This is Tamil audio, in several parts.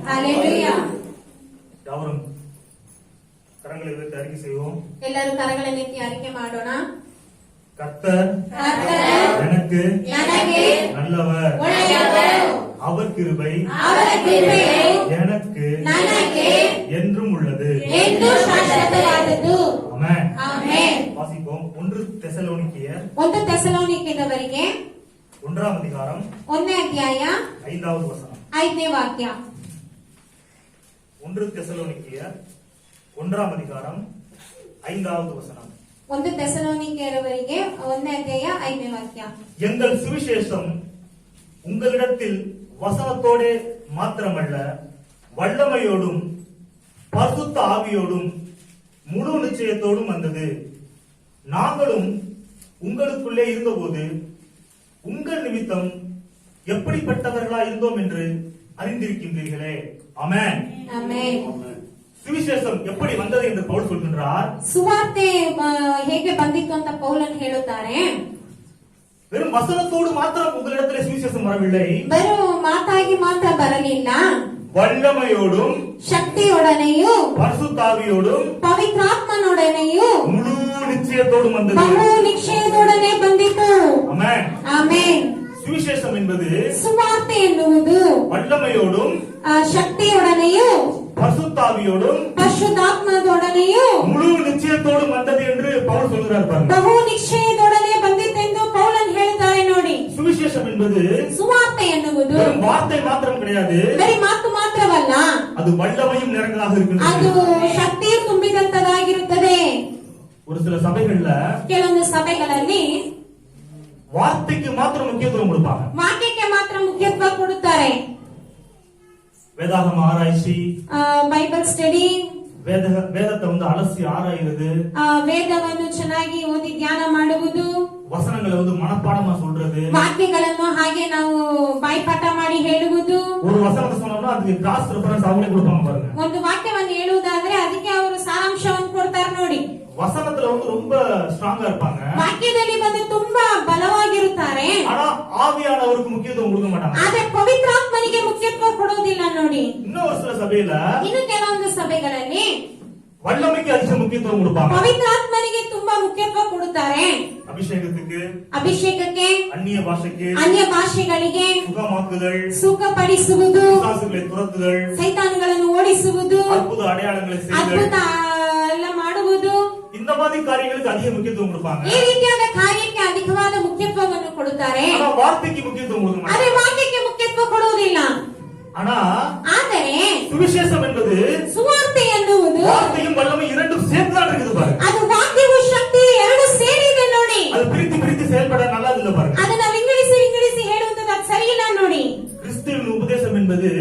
ஹalleluya. யாவரும் கரங்களை உயர்த்தி அறிக்கை செய்வோம். எல்லாரும் கரங்களை நீட்டி அறிக்கை ಮಾಡೋಣ. கர்த்தர் எனக்கு நல்லவர், அவர் கிருபை எனக்கு என்றும் உள்ளது. ஆமென். வாசிப்போம். 1 தெசலோனிக்கேயர் 1 தெசಲೋನಿಕದವರಿಗೆ 1ஆம் அதிகாரம் 1ನೇ ಅಧ್ಯಾಯ 5வது வசனம். 5ನೇ ವಾಕ್ಯ. 1 தெசலோனிக்கேயர் 1ஆம் அதிகாரம் 5வது வசனம். 1 தெசலೋನಿಕದವರಿಗೆ 1ನೇ ಅಧ್ಯಾಯ 5ನೇ ವಾಕ್ಯ. எங்கள் சுவிசேஷம் உங்களிடத்தில் வசனத்தோடே மாத்திரமல்ல, வல்லமையோடும் பரிசுத்த ஆவியோடும் முழு நிச்சயத்தோடும் வந்தது. நாங்களும் உங்களுக்குள்ளே இருந்தபோது உங்கள் நிமித்தம் எப்படிப்பட்டவர்களா இருந்தோம் என்று அறிந்திருக்கின்றீர்களே. ஆமென். ಆಮೆನ್. சுவிசேஷம் எப்படி வந்தது என்று பவுல் சொல்கின்றார். ಸುವಾರ್ತೆ ಹೇಗೆ ಬಂದಿತ್ತು ಅಂತ ಪೌಲನ್ ಹೇಳುತ್ತಾರೆ. வெறும் வசனத்தோடு மாத்திரம் உங்களிடத்திலே சுவிசேஷம் வரவில்லை, வெறும் ಮಾತಾಗಿ ಮಾತ್ರ ಬರಲಿಲ್ಲ, வல்லமையோடும் ಶಕ್ತಿಯೊಡನೆಯೂ பரிசுத்தாவியோடும் ಪವಿತ್ರಾತ್ಮನೊಡನೆಯೂ முழு நிச்சயத்தோடும் வந்தது. ಬಹು ನಿಶ್ಚಯದೊಡನೆ ಬಂದಿತು. ஆமென். ಆಮೆನ್. சுவிசேஷம் என்பது ಸುವಾರ್ತೆ ಎನ್ನುವುದು வல்லமையோடும் ಶಕ್ತಿಯೊಡನೆಯೂ பரிசுத்தாவியோடும் ಪರಿಶುದ್ಧಾತ್ಮದೊಡನೆಯೂ முழு நிச்சயத்தோடும் வந்தது என்று பவுல் சொல்கிறார் பாருங்க. ಬಹು ನಿಶ್ಚಯದೊಡನೆ ಬಂದಿತ್ತೆಂದು ಪೌಲನ್ ಹೇಳ್ತಾರೆ ನೋಡಿ. சுவிசேஷம் என்பது ಸುವಾರ್ತೆ ಎನ್ನುವುದು வார்த்தை மாத்திரம் கிடையாது, ಬರೀ ಮಾತು ಮಾತ್ರವಲ್ಲ, அது வல்லமையும் நிறைந்ததாக ಅದು இருக்கிறது. ಶಕ್ತಿಯು ತುಂಬಿದಂತದಾಗಿರುತ್ತದೆ. ஒரு சில சபைகள்ல ಕೆಲವೊಂದು ಸಭೆಗಳಲ್ಲಿ வார்த்தைக்கு மாத்திரம் முக்கியத்துவம் கொடுப்பாங்க. ವಾಕ್ಯಕ್ಕೆ ಮಾತ್ರ ಮುಖ್ಯತ್ವ ಕೊಡುತ್ತಾರೆ. வேதாகம ஆராய்ச்சி, ಬೈಬಲ್ ಸ್ಟಡಿ, வேதத்தை அலசி ஆராயுறது, ವೇದವನ್ನು ಚೆನ್ನಾಗಿ ಓದಿ ಧ್ಯಾನ ಮಾಡುವುದು, வசனங்களை மனப்பாடமா சொல்றது, ವಾಕ್ಯಗಳನ್ನು ಹಾಗೆ ನಾವು ಬಾಯ್ಪಾಠ ಮಾಡಿ ಹೇಳುವುದು. ஒரு வசனத்தை சொன்னோம்னா அதுக்கு கிராஸ் ரெஃபரன்ஸ் அவங்களே கொடுப்பாங்க பாருங்க. ಒಂದು ವಾಕ್ಯವನ್ನು ಹೇಳುವುದಾದ್ರೆ ಅದಕ್ಕೆ ಅವರು ಸಾರಾಂಶವನ್ನು ಕೊಡ್ತಾರೆ ನೋಡಿ. வசனத்துல ரொம்ப ஸ்ட்ராங்கா இருப்பாங்க, ವಾಕ್ಯದಲ್ಲಿ ಬಂದು ತುಂಬಾ ಬಲವಾಗಿರುತ್ತಾರೆ, ஆனா ஆவியானவருக்கு முக்கியத்துவம் கொடுக்க மாட்டாங்க. ಆದ್ರೆ ಪವಿತ್ರಾತ್ಮನಿಗೆ ಮುಖ್ಯತ್ವ ಕೊಡೋದಿಲ್ಲ ನೋಡಿ. இன்னொரு சில சபையில ಇನ್ನು ಕೆಲವೊಂದು ಸಭೆಗಳಲ್ಲಿ வல்லமைக்கு அதிக முக்கியத்துவம் கொடுப்பாங்க, ಪವಿತ್ರಾತ್ಮನಿಗೆ ತುಂಬಾ ಮುಖ್ಯತ್ವ ಕೊಡುತ್ತಾರೆ. அபிஷேகத்துக்கு, ಅಭಿಷೇಕಕ್ಕೆ, அந்நிய பாஷைக்கு, ಅನ್ಯ ಭಾಷೆಗಳಿಗೆ, சுகமாக்குதல், ಸುಖಪಡಿಸುವುದು, பிசாசுகளை துரத்துதல், ಸೈತಾನುಗಳನ್ನು ಓಡಿಸುವುದು, அற்புத அடையாளங்களை ಅದ್ಭುತ செய்தல், ಎಲ್ಲ ಮಾಡುವುದು, இந்த மாதிரி காரியங்களுக்கு அதிக முக்கியத்துவம் கொடுப்பாங்க. ಈ ರೀತಿಯಾದ ಕಾರ್ಯಕ್ಕೆ ಅಧಿಕವಾದ ಮುಖ್ಯತ್ವವನ್ನು ಕೊಡುತ್ತಾರೆ. ஆனா வார்த்தைக்கு முக்கியத்துவம் கொடுக்க மாட்டாங்க. ಆದರೆ ವಾಕ್ಯಕ್ಕೆ ಮುಖ್ಯತ್ವ ಕೊಡುವುದಿಲ್ಲ. ஆனா ಆದರೆ சுவிசேஷம் என்பது ಸುವಾರ್ತೆ ಎನ್ನುವುದು வார்த்தையும் வல்லமை இரண்டும் சேர்ந்துதான் இருக்குது பாருங்க. ಅದು ವಾಕ್ಯವು ಶಕ್ತಿ ಎರಡು ಸೇರಿದೆ ನೋಡಿ. அது பிரித்து செயல்பட நல்லது இல்ல பாருங்க. ಅದನ್ನ ವಿಂಗಡಿಸಿ ಹೇಳುವಂತದ್ದು ಅದು ಸರಿಯಿಲ್ಲ ನೋಡಿ. கிறிஸ்துவின் உபதேசம் என்பது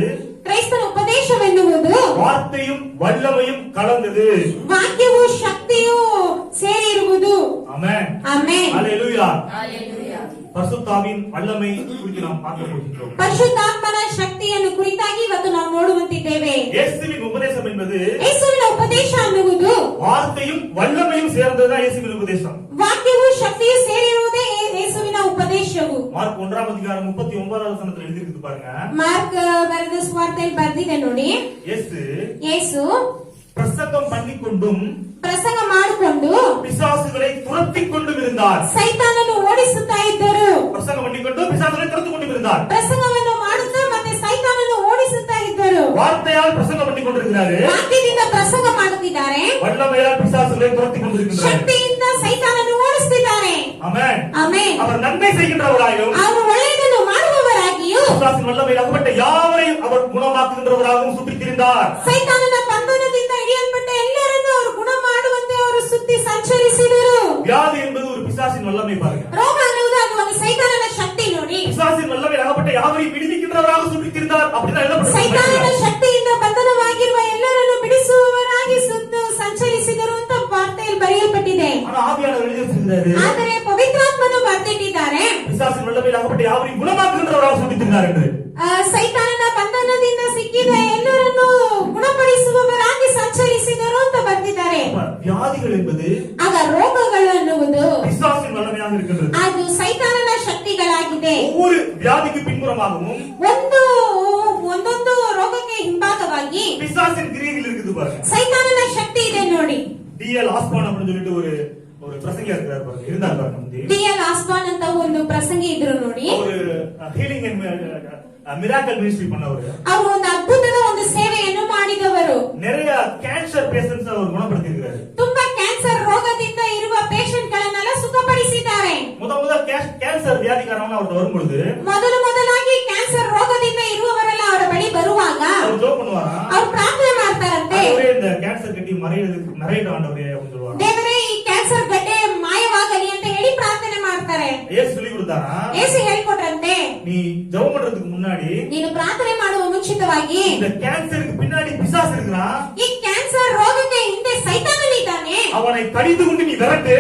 ಕ್ರೈಸ್ತನ ಉಪದೇಶವೆನ್ನುವುದು வார்த்தையும் வல்லமையும் கலந்தது. ವಾಕ್ಯವು ಶಕ್ತಿಯು ಸೇರಿರುವುದು. ஆமென். ಆಮೆನ್. ஹalleluya. பரிசுத்தாவின் வல்லமை குறித்து நாம் பார்க்க போகிறோம். ಪರಿಶುದ್ಧಾತ್ಮನ ಶಕ್ತಿಯನ್ನು ಕುರಿತಾಗಿ ಇವತ್ತು ನಾವು ನೋಡುವಂತಿದ್ದೇವೆ. இயேசுவின் உபதேசம் என்பது ಯೇಸುವಿನ ಉಪದೇಶ ಅನ್ನುವುದು வார்த்தையும் வல்லமையும் சேர்ந்ததுதான் இயேசுவின் உபதேசம். ವಾಕ್ಯವು ಶಕ್ತಿಯು ಸೇರಿರುವುದೇ ಯೇಸುವಿನ ಉಪದೇಶವು. மார்க் 1ஆம் அதிகாரம் 39வது வசனத்தில் எழுதியிருக்கு பாருங்க. ಮಾರ್ಕ್ ಬರೆದ ಸುವಾರ್ತೆಯಲ್ಲಿ ಬರೆದಿದೆ ನೋಡಿ. ಯೇಸು பிரசங்கம் பண்ணிக்கொண்டும் ಪ್ರಸಂಗ ಮಾಡಿಕೊಂಡು பிசாசுகளை துரத்திக் கொண்டும் இருந்தார். ಸೈತಾನನ್ನು ಓಡಿಸುತ್ತಾ ಇದ್ದರು. பிரசங்கம் பண்ணிக்கொண்டு பிசாசுகளை துரத்திக் கொண்டும் இருந்தார். ಪ್ರಸಂಗವನ್ನು ಮಾಡುತ್ತಾ ಮತ್ತೆ ಸೈತಾನನ್ನು ಓಡಿಸುತ್ತಾ ಇದ್ದರು. வார்த்தையால் பிரசங்கம் பண்ணிக் கொண்டிருக்கிறாரு, ವಾಕ್ಯದಿಂದ ಪ್ರಸಂಗ ಮಾಡುತ್ತಿದ್ದಾರೆ, வல்லமையால் பிசாசுகளை துரத்திக் கொண்டிருக்கிறார், ಶಕ್ತಿಯಿಂದ ಸೈತಾನನ್ನು ಓಡಿಸುತ್ತಿದ್ದಾರೆ. ஆமென். ಆಮೆನ್. அவர் நன்மை செய்கின்றவராகவும் ಅವರು ಒಳ್ಳೆಯದನ್ನು ಮಾಡುವವರಾಗಿಯೂ பிசாசின் வல்லமையில் அகப்பட்ட யாவரையும் அவர் குணமாக்குகின்றவராகவும் சுற்றித் திரிந்தார். ಸೈತಾನನ ಬಂಧನದಿಂದ ಹಿಡಿಯಲ್ಪಟ್ಟ ಎಲ್ಲರನ್ನೂ ಅವರು ಗುಣ ಮಾಡುವಂತೆ ಅವರು ಸುತ್ತಿ ಸಂಚರಿಸಿದರು. வியாதி என்பது ஒரு பிசாசின் வல்லமை பாருங்க. ರೋಗ ಅನ್ನುವುದು ಅದು ಒಂದು ಸೈತಾನನ ಶಕ್ತಿ ನೋಡಿ. பிசாசின் வல்லமையில் அகப்பட்ட யாவரையும் விடுவிக்கின்றவராக சுற்றித் திரிந்தார். அப்படிதான் ಸೈತಾನನ எழுதப்பட்டிருக்கிறது. ಶಕ್ತಿಯಿಂದ ಬಂಧನವಾಗಿರುವ ಎಲ್ಲರನ್ನು ಬಿಡಿಸುವವರಾಗಿ ಸುತ್ತು ಸಂಚರಿಸಿದರು ಅಂತ ವಾರ್ತೆಯಲ್ಲಿ ಬರೆಯಲ್ಪಟ್ಟಿದೆ. ஆனா ஆவியானவர் எழுதி வச்சிருக்கிறாரு, ಆದರೆ ಪವಿತ್ರಾತ್ಮನು ಬರೆದಿಟ್ಟಿದ್ದಾರೆ பிசாசின் வல்லமையில் அகப்பட்ட யாவரையும் குணமாக்குகின்றவராக சுற்றித் திரிந்தார் என்று. ಸೈತಾನನ ಬಂಧನದಿಂದ ಸಿಕ್ಕಿದ ಎಲ್ಲರನ್ನು ಗುಣಪಡಿಸುವವರಾಗಿ ಸಂಚರಿಸಿದರು ಅಂತ ಬರೆದಿದ್ದಾರೆ. வியாதிகள் என்பது ಆಗ ರೋಗಗಳು ಅನ್ನುವುದು பிசாசின் வல்லமையாக இருக்கின்றது. ಅದು ಸೈತಾನನ ಶಕ್ತಿಗಳಾಗಿದೆ. ஒவ்வொரு வியாதிக்கு பின்புறமாகவும் ಒಂದೊಂದು ರೋಗಕ್ಕೆ பிசாசின் கிரியைகள் இருக்குது பாருங்க. ಸೈತಾನನ ಶಕ್ತಿ ಇದೆ ನೋಡಿ. டிஎல் ஆஸ்பான் அப்படின்னு சொல்லிட்டு ஒரு பிரசங்கியா இருக்கிறார் பாருங்க, இருந்தார் பாருங்க. ಡಿ.ಎಲ್. ಆಸ್ಪಾನ್ ಅಂತ ಒಂದು ಪ್ರಸಂಗಿ ಇದ್ರು ನೋಡಿ. ஒரு ஹீலிங் அண்ட் மிராக்கல் மினிஸ்ட்ரி பண்ணவர். ಅವರು ಒಂದು ಅದ್ಭುತದ ಒಂದು ಸೇವೆಯನ್ನು ಮಾಡಿದವರು. நிறைய கேன்சர் பேஷண்ட்ஸ் அவர் குணப்படுத்தி இருக்கிறார். ತುಂಬಾ ಕ್ಯಾನ್ಸರ್ ರೋಗದಿಂದ ಇರುವ ಪೇಷಂಟ್ ಗಳನ್ನೆಲ್ಲ ಸುಖಪಡಿಸಿದ್ದಾರೆ. ಮೊದಲ ಕ್ಯಾನ್ಸರ್ ವ್ಯಾಧಿಕಾರವನ್ನು ಅವರು வரும்பொழுது ಮೊದಲಾಗಿ ಕ್ಯಾನ್ಸರ್ ರೋಗದಿಂದ ಇರುವವರೆಲ್ಲ ಅವರ ಬಳಿ ಬರುವಾಗ ಅವರು ಜೋಪ್ பண்ணுவாங்க. ಅವರು ಪ್ರಾರ್ಥನೆ ಮಾಡ್ತಾರಂತೆ, ಅವರೇ இந்த கேன்சர் கட்டி மறையிட ஆண்டவரே அப்படின்னு சொல்லுவாங்க. ದೇವರೇ ಈ ಕ್ಯಾನ್ಸರ್ ಗಡ್ಡೆ ಮಾಯವಾಗಲಿ ಅಂತ ಹೇಳಿ ಪ್ರಾರ್ಥನೆ ಮಾಡ್ತಾರೆ. ಯೇಸು சொல்லி கொடுத்தாரா, ಯೇಸು ಹೇಳಿಕೊಟ್ರಂತೆ, நீ ஜெபம் பண்றதுக்கு முன்னாடி ನೀನು ಪ್ರಾರ್ಥನೆ ಮಾಡುವ ಮುಂಚಿತವಾಗಿ இந்த கேன்சருக்கு பின்னாடி பிசாசு இருக்கிறான், ಈ ಕ್ಯಾನ್ಸರ್ ರೋಗಕ್ಕೆ ಹಿಂದೆ ಸೈತಾನನಿದ್ದಾನೆ, அவனை கடிந்து கொண்டு நீ விரட்டு,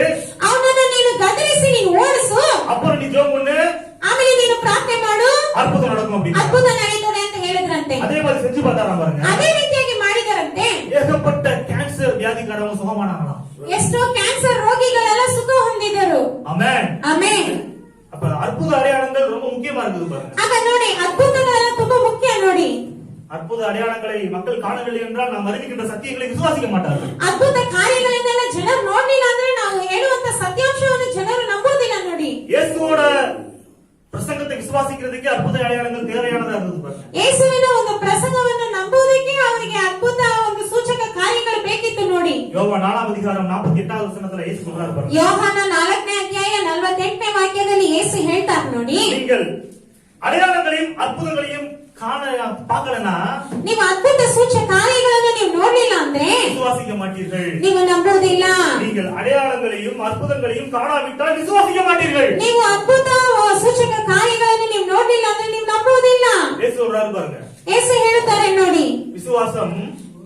ಅವನನ್ನು ನೀನು ಗದರಿಸಿ ನೀನು ಓಡಿಸು, அப்புறம் நீ ஜெபம் பண்ணு, ಆಮೇಲೆ ನೀನು ಪ್ರಾರ್ಥನೆ ಮಾಡು, அற்புதம் நடக்கும் அப்படின்னு. ಅದ್ಭುತ ನಡೆಯುತ್ತದೆ ಅಂತ ಹೇಳಿದ್ರಂತೆ. அதே மாதிரி செஞ்சு பார்த்தாராம் பாருங்க. ಅದೇ ರೀತಿಯಾಗಿ ಮಾಡಿದರಂತೆ. ஏகப்பட்ட கேன்சர் வியாதிக்காரங்க சுகமானாங்களாம். ಎಷ್ಟೋ ಕ್ಯಾನ್ಸರ್ ರೋಗಿಗಳೆಲ್ಲ ಸುಖ ಹೊಂದಿದರು. ஆமென். ಆಮೆನ್. அப்ப அற்புத அடையாளங்கள் ரொம்ப முக்கியமா இருக்குது பாருங்க. ಆಗ ನೋಡಿ, ಅದ್ಭುತಗಳೆಲ್ಲ ತುಂಬಾ ಮುಖ್ಯ ನೋಡಿ. அற்புத அடையாளங்களை மக்கள் காணவில்லை என்றால் நாம் அறிவிக்கின்ற சத்தியங்களை விசுவாசிக்க மாட்டார்கள். ಅದ್ಭುತ ಕಾರ್ಯಗಳನ್ನೆಲ್ಲ ಜನರು ನೋಡ್ಲಿಲ್ಲ ಅಂದ್ರೆ ನಾವು ಹೇಳುವಂತ ಸತ್ಯಾಂಶವನ್ನು ಜನರು ನಂಬೋದಿಲ್ಲ ನೋಡಿ. இயேசுவோட பிரசங்கத்தை விசுவாசிக்கிறதுக்கு அற்புத அடையாளங்கள் தேவையானதா இருந்தது பாருங்க. ಯೇಸುವಿನ ಒಂದು ಪ್ರಸಂಗವನ್ನು ನಂಬುವುದಕ್ಕೆ ಅವರಿಗೆ ಅದ್ಭುತ ಒಂದು ಸೂಚಕ ಕಾರ್ಯಗಳು ಬೇಕಿತ್ತು ನೋಡಿ. யோவான் 4ஆம் அதிகாரம் 48வது வசனத்துல இயேசு சொல்றாரு பாருங்க. ಯೋಹಾನ 4ನೇ ಅಧ್ಯಾಯ 48ನೇ ವಾಕ್ಯದಲ್ಲಿ ಯೇಸು ಹೇಳ್ತಾರೆ ನೋಡಿ, நீங்கள் அடையாளங்களையும் அற்புதங்களையும் பார்க்கலனா ನೀವು ಅದ್ಭುತ ಸೂಚಕ ಕಾರ್ಯಗಳನ್ನು ನೀವು ನೋಡ್ಲಿಲ್ಲ ಅಂದ್ರೆ விசுவாசிக்க மாட்டீர்கள். ನೀವು ನಂಬುವುದಿಲ್ಲ. நீங்கள் அடையாளங்களையும் அற்புதங்களையும் காணாவிட்டால் விசுவாசிக்க மாட்டீர்கள். ನೀವು ಅದ್ಭುತ ಸೂಚಕ ಕಾರ್ಯಗಳನ್ನು ನೀವು ನೋಡ್ಲಿಲ್ಲ ಅಂದ್ರೆ ನೀವು ನಂಬುವುದಿಲ್ಲ. இயேசு சொல்றாரு பாருங்க. ಯೇಸು ಹೇಳುತ್ತಾರೆ ನೋಡಿ, விசுவாசம்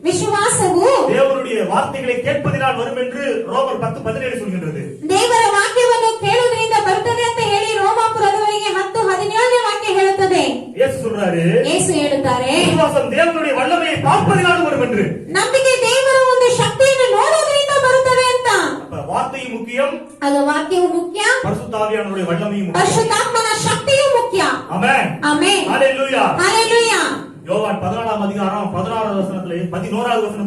ವಿಶ್ವಾಸವು தேவனுடைய வார்த்தைகளை கேட்பதினால் வரும் என்று ரோமர் 10:17 சொல்கின்றது. ದೇವರ ವಾಕ್ಯವನ್ನು ಕೇಳುವುದರಿಂದ ಬರುತ್ತದೆ ಅಂತ ಹೇಳಿ ರೋಮಾಪುರದವರಿಗೆ 10:17ನೇ ವಾಕ್ಯ ಹೇಳುತ್ತದೆ. இயேசு சொல்றாரு, ಯೇಸು ಹೇಳುತ್ತಾರೆ, விசுவாசம் தேவனுடைய வல்லமையை பார்ப்பதினால் வரும் என்று. ನಂಬಿಕೆ ದೇವರ ಒಂದು ಶಕ್ತಿಯನ್ನು ನೋಡುವುದರಿಂದ ಬರುತ್ತದೆ ಅಂತ. அப்ப வார்த்தையும் முக்கியம், ಅದು ವಾಕ್ಯವು ಮುಖ್ಯ, பரிசுத்த ஆவியானவருடைய வல்லமையும் முக்கியம். ಪರಿಶುದ್ಧಾತ್ಮನ ಶಕ್ತಿಯೂ ಮುಖ್ಯ. ஆமென். ಆಮೆನ್. ஹalleluya. ಹಲ್ಲೆಲೂಯಾ. யோவான் 14ஆம் அதிகாரம் 11வது வசனத்துல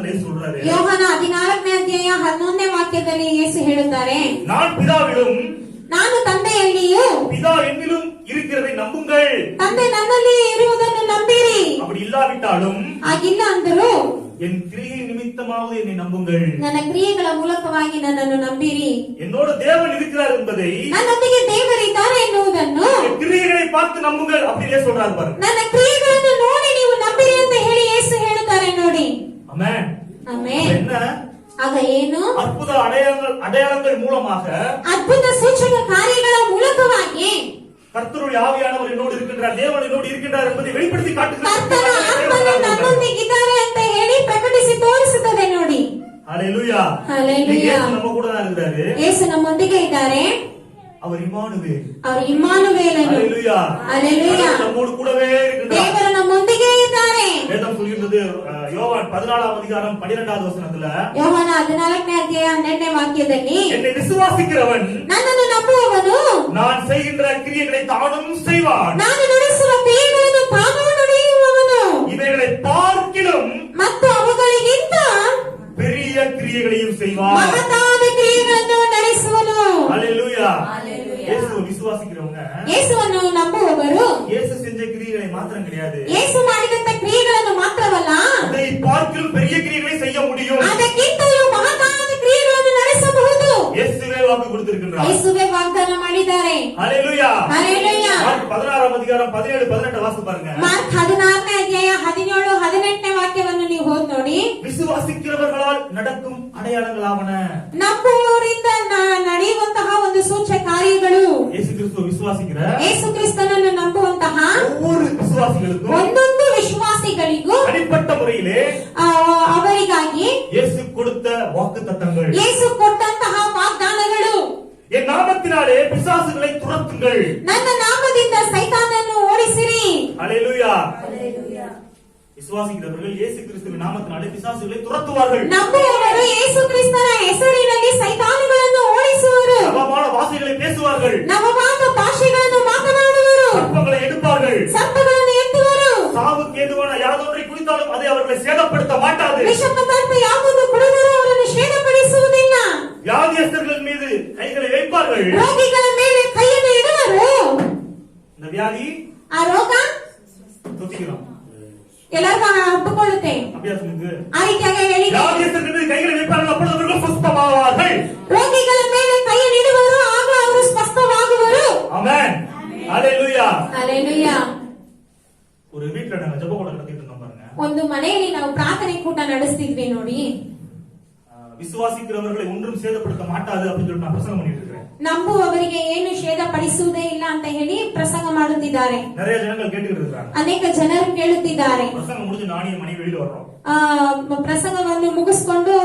இயேசு சொல்றாரு, ಯೋಹಾನ 14ನೇ ಅಧ್ಯಾಯ 11ನೇ ವಾಕ್ಯದಲ್ಲಿ ಯೇಸು ಹೇಳುತ್ತಾರೆ, நான் பிதாவிலும் ನಾನು ತಂದೆಯಲ್ಲಿಯೂ பிதா என்னிலும் இருக்கிறதை நம்புங்கள். ತಂದೆ ನನ್ನಲ್ಲಿ ಇರುವುದನ್ನು ನಂಬಿರಿ. அப்படி இல்லாவிட்டாலும் ಆಗಿಲ್ಲ ಅಂದರೂ என் கிரியை நிமித்தமாவது என்னை நம்புங்கள். ನನ್ನ ಕ್ರಿಯೆಗಳ ಮೂಲಕವಾಗಿ ನನ್ನನ್ನು ನಂಬಿರಿ. என்னோட தேவன் இருக்கிறார் என்பதை ನನ್ನೊಂದಿಗೆ ದೇವರಿದ್ದಾರೆ ಎನ್ನುವುದನ್ನು என் கிரியைகளை பார்த்து நம்புங்கள் அப்படியே சொல்றாரு பாருங்க. ನನ್ನ ಕ್ರಿಯೆಗಳನ್ನು ನೋಡಿ ನೀವು ನಂಬಿರಿ ಅಂತ ಹೇಳಿ ಯೇಸು ಹೇಳುತ್ತಾರೆ ನೋಡಿ. ஆமென். ಆಮೆನ್. என்ன ಆಗ ಏನು? அற்புத அடையாளங்கள் மூலமாக ಅದ್ಭುತ ಸೂಚಕ ಕಾರ್ಯಗಳ ಮೂಲಕವಾಗಿ கர்த்தருடைய ஆவியானவர் என்னோடு இருக்கின்றார், தேவன் என்னோடு இருக்கின்றார் என்பதை வெளிப்படுத்தி ಕರ್ತನ ಆತ್ಮನು காட்டுகிறார். ನನ್ನೊಂದಿಗಿದ್ದಾರೆ ಅಂತ ಹೇಳಿ ಪ್ರಕಟಿಸಿ ತೋರಿಸುತ್ತದೆ ನೋಡಿ. ஹalleluya. ஹalleluya. இயேசு நம்ம கூட தான் இருக்கிறாரு. ಯೇಸು ನಮ್ಮೊಂದಿಗೆ ಇದ್ದಾರೆ. அவர் இம்மானுவேல். ಅವರು ಇಮ್ಮಾನುವೇಲನು. ஹalleluya. ஹalleluya. நம்மோடு கூடவே இருக்கின்றார். ದೇವರು ನಮ್ಮೊಂದಿಗೆ ಇದ್ದಾರೆ. வேதம் சொல்கிறது யோவான் 14ஆம் அதிகாரம் 12வது வசனத்துல, ಯೋಹಾನ 14ನೇ ಅಧ್ಯಾಯ 12ನೇ ವಾಕ್ಯದಲ್ಲಿ, என்னை விசுவாசிக்கிறவன் ನನ್ನನ್ನು ನಂಬುವವನು நான் செய்கின்ற கிரியைகளை தானும் செய்வான், ನಾನು ನಡೆಸುವ ಕ್ರಿಯೆಗಳನ್ನು ತಾನೂ ನಡೆಯುವವನು, இவைகளை பார்க்கிலும் ಮತ್ತು ಅವುಗಳಿಗಿಂತ பெரிய கிரியைகளையும் செய்வான். ಮಹತ್ತಾದ ಕ್ರಿಯೆಗಳನ್ನು ನಡೆಸುವನು. ஹalleluya. இயேசுவை விசுவாசிக்கிறவங்க ಯೇಸುವನ್ನು ನಂಬುವವರು இயேசு செஞ்ச கிரியைகளை மாத்திரம் கிடையாது, ಯೇಸು ಮಾಡಿದಂತ ಕ್ರಿಯೆಗಳನ್ನು ಮಾತ್ರವಲ್ಲ, அதை பார்க்கிலும் பெரிய கிரியைகளை செய்ய முடியும். ಅದಕ್ಕಿಂತಲೂ ಮಹತ್ತಾದ ಕ್ರಿಯೆಗಳನ್ನು ನಡೆಸಬಹುದು. இயேசுவே வாக்கு கொடுத்திருக்கின்றார். ಯೇಸುವೆ ವಾಗ್ದಾನ ಮಾಡಿದ್ದಾರೆ. ஹalleluya. ಹಲ್ಲೆಲೂಯಾ. மார்க் 16ஆம் அதிகாரம் 17-18 வாசித்து பாருங்க. ಮಾರ್ಕ್ 16ನೇ ಅಧ್ಯಾಯ 17-18ನೇ ವಾಕ್ಯವನ್ನು ನೀವು ಓದಿ ನೋಡಿ. விசுவாசிக்கிறவர்களால் நடக்கும் அடையாளங்களாவன. ನಂಬುವವರಿಂದ ನಡೆಯುವಂತಹ ಒಂದು ಸೂಚಕ ಕಾರ್ಯಗಳು. இயேசு கிறிஸ்துவை விசுவாசிக்கிற ಯೇಸು ಕ್ರಿಸ್ತನನ್ನು ನಂಬುವಂತಹ ஒவ்வொரு விசுவாசிகளுக்கும் ಒಂದೊಂದು ವಿಶ್ವಾಸಿಗಳಿಗೂ தனிப்பட்ட முறையிலே ಅವರಿಗಾಗಿ இயேசு கொடுத்த வாக்குத்தத்தங்கள், ಯೇಸು ಕೊಟ್ಟಂತಹ ವಾಗ್ದಾನಗಳು, என் நாமத்தினாலே பிசாசுகளை துரத்துங்கள், ನನ್ನ ನಾಮದಿಂದ ಸೈತಾನನ್ನು ಓಡಿಸಿರಿ. ஹalleluya. விசுவாசிக்கிறவர்கள் இயேசு கிறிஸ்துவின் நாமத்தினாலே பிசாசுகளை துரத்துவார்கள். ನಂಬುವವರು ಯೇಸು ಕ್ರಿಸ್ತನ ಹೆಸರಿನಲ್ಲಿ ಸೈತಾನುಗಳನ್ನು ಓಡಿಸುವರು. நவமான வார்த்தைகளை பேசுவார்கள். ನವವಾದ ಭಾಷೆಗಳನ್ನು ಮಾತನಾಡುವರು. ಸರ್ಪங்களை எடுப்பார்கள். ಸರ್ಪಗಳನ್ನು ಎತ್ತುವರು. சாவுக்கு ஏதுவான யாதொன்றை குடித்தாலும் அதை அவர்களை சேதப்படுத்த மாட்டாது. ವಿಷ ಪದಾರ್ಥ ಯಾವುದು ಕುಡಿದರೂ ಅವರನ್ನು ಕ್ಷೇಮಪಡಿಸುವುದಿಲ್ಲ. வியாதியஸ்தர்கள் மீது கைகளை வைப்பார்கள். ರೋಗಿಗಳ ಮೇಲೆ ಕೈಯನ್ನು ಇಡುವರು. இந்த வியாதி ಆ ರೋಗ தொத்திக்கிறோம். ಎಲ್ಲರಿಗೂ ಹಬ್ಬಿಕೊಳ್ಳುತ್ತೆ. அப்படியா சொல்லுங்க. ಆ ರೀತಿಯಾಗಿ ಹೇಳಿ வியாதியஸ்தர்கள் மீது கைகளை வைப்பார்கள், அப்பொழுது அவர்கள் சுஸ்தமாவார்கள். ರೋಗಿಗಳ ಮೇಲೆ ಕೈಯನ್ನು ಇಡುವರು, ಆಗ ಅವರು ಸ್ವಸ್ಥವಾಗುವರು. ஆமென். ஹalleluya. ಹಲ್ಲೆಲೂಯಾ. ஒரு வீட்ல நாங்க ஜெப கூட நடத்திட்டு இருந்தோம் பாருங்க. ಒಂದು ಮನೆಯಲ್ಲಿ ನಾವು ಪ್ರಾರ್ಥನೆ ಕೂಟ ನಡೆಸ್ತಿದ್ವಿ ನೋಡಿ. விசுவாசிக்கிறவர்களை ஒன்றும் சேதப்படுத்த மாட்டாது அப்படின்னு சொல்லி நான் பிரசங்கம் பண்ணிட்டு இருக்கேன். ನಂಬುವವರಿಗೆ ಏನು ಛೇದಪಡಿಸುವುದೇ ಇಲ್ಲ ಅಂತ ಹೇಳಿ ಪ್ರಸಂಗ ಮಾಡುತ್ತಿದ್ದಾರೆ. நிறைய ஜனங்கள் கேட்டுக்கிட்டு இருக்காங்க. ಅನೇಕ ಜನರು ಕೇಳುತ್ತಿದ್ದಾರೆ. பிரசங்கம் முடிஞ்சு நானே மணி வெளியில வர்றோம். ಪ್ರಸಂಗವನ್ನು ಮುಗಿಸ್ಕೊಂಡು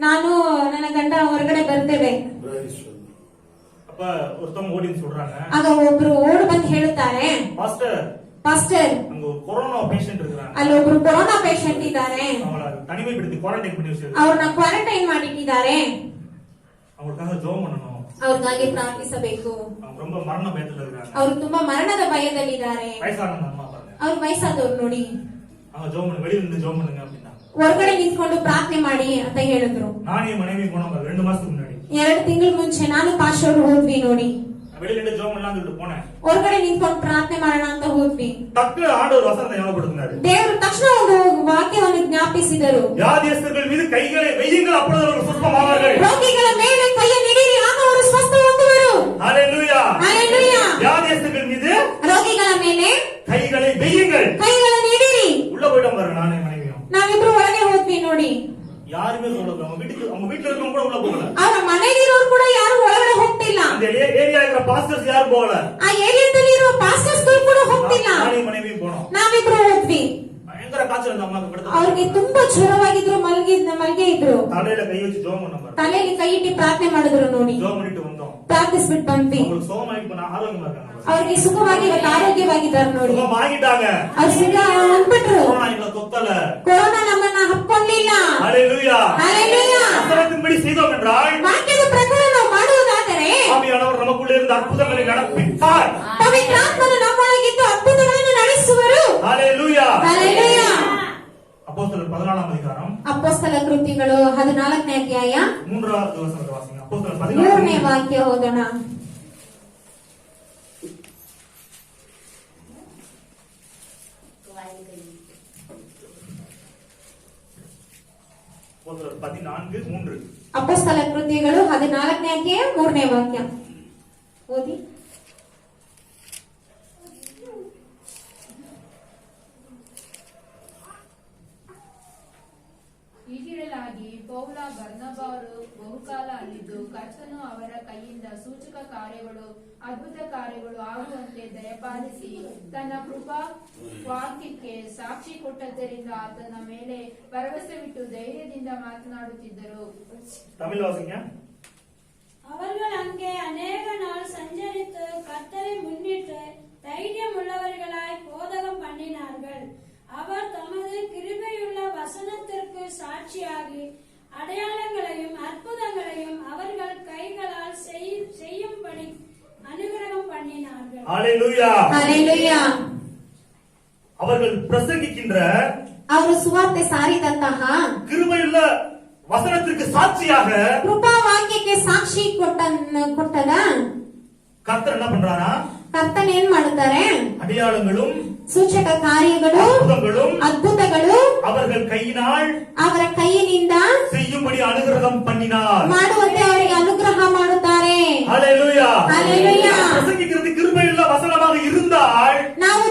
ನಾನು ನನ್ನ ಗಂಡ ಹೊರಗಡೆ ಬರ್ತೇವೆ. அப்ப ஒருத்தவங்க ஓடி சொல்றாங்க, ಆಗ ಒಬ್ರು ಓಡ್ ಬಂದು ಹೇಳುತ್ತಾರೆ, பாஸ்டர் ಪಾಸ್ಟರ್ அங்க ஒரு கொரோனா பேஷண்ட் இருக்காங்க, ಅಲ್ಲಿ ಒಬ್ರು ಕೊರೋನಾ ಪೇಷಂಟ್ ಇದ್ದಾರೆ, அவங்கள தனிமைப்படுத்தி குவாரண்டைன் பண்ணி வச்சிருக்காங்க, ಅವ್ರನ್ನ ಕ್ವಾರಂಟೈನ್ ಮಾಡಿಟ್ಟಿದ್ದಾರೆ, அவங்களுக்காக ஜெபம் பண்ணணும், ಅವ್ರಿಗಾಗಿ ಪ್ರಾರ್ಥಿಸಬೇಕು, அவங்க ரொம்ப மரண பயத்துல இருக்காங்க, ಅವರು ತುಂಬಾ ಮರಣದ ಭಯದಲ್ಲಿದ್ದಾರೆ, வயசான அம்மா பாருங்க, ಅವ್ರು ವಯಸ್ಸಾದವ್ರು ನೋಡಿ, அவங்க ஜெபம் பண்ணி வெளியில இருந்து ஜெபம் பண்ணுங்க அப்படின்னா ಹೊರಗಡೆ ನಿಂತ್ಕೊಂಡು ಪ್ರಾರ್ಥನೆ ಮಾಡಿ ಅಂತ ಹೇಳಿದ್ರು. நானே மனைவி போனோம் 2 மாசத்துக்கு முன்னாடி, 2 ತಿಂಗಳ ಮುಂಚೆ ನಾನು ಪಾಸ್ಟರ್ ಹೋದ್ವಿ ನೋಡಿ. வெளியில இருந்து ஜெபம் பண்ணலாம்னு சொல்லிட்டு போனேன். ಹೊರಗಡೆ ನಿಂತ್ಕೊಂಡು ಪ್ರಾರ್ಥನೆ ಮಾಡೋಣ ಅಂತ ಹೋದ್ವಿ. டக்கு ஆண்டவர் வசனத்தை ஞாபகப்படுத்தினாரு. ದೇವರು ತಕ್ಷಣ ಒಂದು ವಾಕ್ಯವನ್ನು ಜ್ಞಾಪಿಸಿದರು. வியாதியஸ்தர்கள் மீது கைகளை வையுங்கள், அப்பொழுது அவர்கள் சுத்தமாவார்கள். ರೋಗಿಗಳ ಮೇಲೆ ಕೈಯನ್ನಿಡಿರಿ, ಆಗ ಅವರು ಸ್ವಸ್ಥವಾಗುವರು. ஹalleluya. ಹಲ್ಲೆಲೂಯಾ. வியாதியஸ்தர்கள் மீது ರೋಗಿಗಳ ಮೇಲೆ கைகளை வையுங்கள். ಕೈಗಳನ್ನು ಇಡಿರಿ. உள்ள போய்ட்டோம் பாருங்க, நானே மனைவியும். ನಾವಿಬ್ರು ಒಳಗೆ ಹೋದ್ವಿ ನೋಡಿ. யாருமே சொல்லல, அவங்க வீட்டுல இருக்கவங்க கூட உள்ள போகல. ಅವರ ಮನೆಯಲ್ಲಿರೋರು ಕೂಡ ಯಾರು ಒಳಗಡೆ ಹೋಗ್ತಿಲ್ಲ. அந்த ஏரியா இருக்கிற பாஸ்டர்ஸ் யாரும் போகல. ಆ ಏರಿಯಾದಲ್ಲಿ ಇರುವ ಪಾಸ್ಟರ್ಸ್ ಕೂಡ ಹೋಗ್ತಿಲ್ಲ. நானே மனைவியும் போனோம். ನಾವಿಬ್ರು ಹೋದ್ವಿ. பயங்கர காய்ச்சல் அந்த அம்மாக்கு படுத்து. ಅವ್ರಿಗೆ ತುಂಬಾ ಜ್ವರವಾಗಿದ್ರು, ಮಲ್ಗೆ ಇದ್ರು. தலையில கை வச்சு ஜெபம் பண்ணோம் பாருங்க. ತಲೆಯಲ್ಲಿ ಕೈ ಇಟ್ಟು ಪ್ರಾರ್ಥನೆ ಮಾಡಿದ್ರು ನೋಡಿ. ஜெபம் பண்ணிட்டு வந்தோம். ಪ್ರಾರ್ಥಿಸ್ಬಿಟ್ಟು ಬಂದ್ವಿ. அவங்களுக்கு சுகமாயிட்டு போனா ஆரோக்கியமா இருக்காங்க. ಅವ್ರಿಗೆ ಸುಖವಾಗಿ ಇವತ್ತು ಆರೋಗ್ಯವಾಗಿದ್ದಾರೆ ನೋಡಿ. சுகமாகிட்டாங்க. ಅವ್ರು ಸುಖ ಹೊಂದ್ಬಿಟ್ರು. கொரோனா எங்களை தொத்தல. ಕೊರೋನಾ ನಮ್ಮನ್ನ ಹಬ್ಕೊಂಡಿಲ್ಲ. ஹalleluya. ಹಲ್ಲೆಲೂಯಾ. வசனத்தின்படி செய்தோம் என்றால், ವಾಕ್ಯದ ಪ್ರಕಾರ ನಾವು ಮಾಡುವುದಾದರೆ ஆவியானவர் நமக்குள்ளே இருந்து அற்புதங்களை நடப்பிப்பார். ಪವಿತ್ರಾತ್ಮನು ನಮ್ಮೊಳಗಿದ್ದು ಅದ್ಭುತಗಳನ್ನು ನಡೆಸುವರು. ஹalleluya. ಹಲ್ಲೆಲೂಯಾ. அப்போஸ்தலர் 14ஆம் அதிகாரம் ಅಪೊಸ್ತಲ ಕೃತಿಗಳು 14ನೇ ಅಧ್ಯಾಯ 3வது வசனத்தை வாசிங்க. அப்போஸ்தலர் 3ನೇ 14 ವಾಕ್ಯ ಓದೋಣ. அப்போஸ்தலர் 14:3. ಅಪೊಸ್ತಲ ಕೃತಿಗಳು 14ನೇ ಅಧ್ಯಾಯ 3ನೇ ವಾಕ್ಯ ಓದಿ. ಹೀಗಿರಲಾಗಿ ಪೌಲ ಬರ್ನಬಾರು ಬಹುಕಾಲ ಅಲ್ಲಿದ್ದು ಕರ್ತನು ಅವರ ಕೈಯಿಂದ ಸೂಚಕ ಕಾರ್ಯಗಳು ಅದ್ಭುತ ಕಾರ್ಯಗಳು ಆಗುವಂತೆ ದಯಪಾಲಿಸಿ ತನ್ನ ಕೃಪಾ ವಾಕ್ಯಕ್ಕೆ ಸಾಕ್ಷಿ ಕೊಟ್ಟದ್ದರಿಂದ ಆತನ ಮೇಲೆ ಭರವಸೆವಿಟ್ಟು ಧೈರ್ಯದಿಂದ ಮಾತನಾಡುತ್ತಿದ್ದರು. தமிழ் வாசிங்க. அவர்கள் அங்கே அநேக நாள் சஞ்சரித்து கர்த்தரை முன்னிட்டு தைரியம் உள்ளவர்களாய் போதகம் பண்ணினார்கள். அவர் தமது கிருபையுள்ள வசனத்திற்கு சாட்சியாகி அடையாளங்களையும் அற்புதங்களையும் அவர்கள் கைகளால் செய்யும்படி அனுகிரகம் பண்ணினார்கள். ஹalleluya. ಹಲ್ಲೆಲೂಯಾ. அவர்கள் பிரசங்கிக்கின்ற ಅವರು ಸುವಾರ್ತೆ ಸಾರಿದಂತಹ கிருபையுள்ள வசனத்திற்கு சாட்சியாக ಕೃಪಾ ವಾಕ್ಯಕ್ಕೆ ಸಾಕ್ಷಿ ಕೊಟ್ಟದ கர்த்தர் என்ன பண்றாரா? ಕರ್ತನ್ ಏನ್ ಮಾಡುತ್ತಾರೆ? அடையாளங்களும் ಸೂಚಕ ಕಾರ್ಯಗಳು ಅದ್ಭುತಗಳು அவர்கள் கையினால் ಅವರ ಕೈಯಿನಿಂದ செய்யும்படி அனுகிரகம் பண்ணினார். ಮಾಡುವಂತೆ ಅವರಿಗೆ ಅನುಗ್ರಹ ಮಾಡುತ್ತಾರೆ. ஹalleluya. ಹಲ್ಲೆಲೂಯಾ. பிரசங்கிக்கிறது கிருபையுள்ள வசனமாக இருந்தால், ನಾವು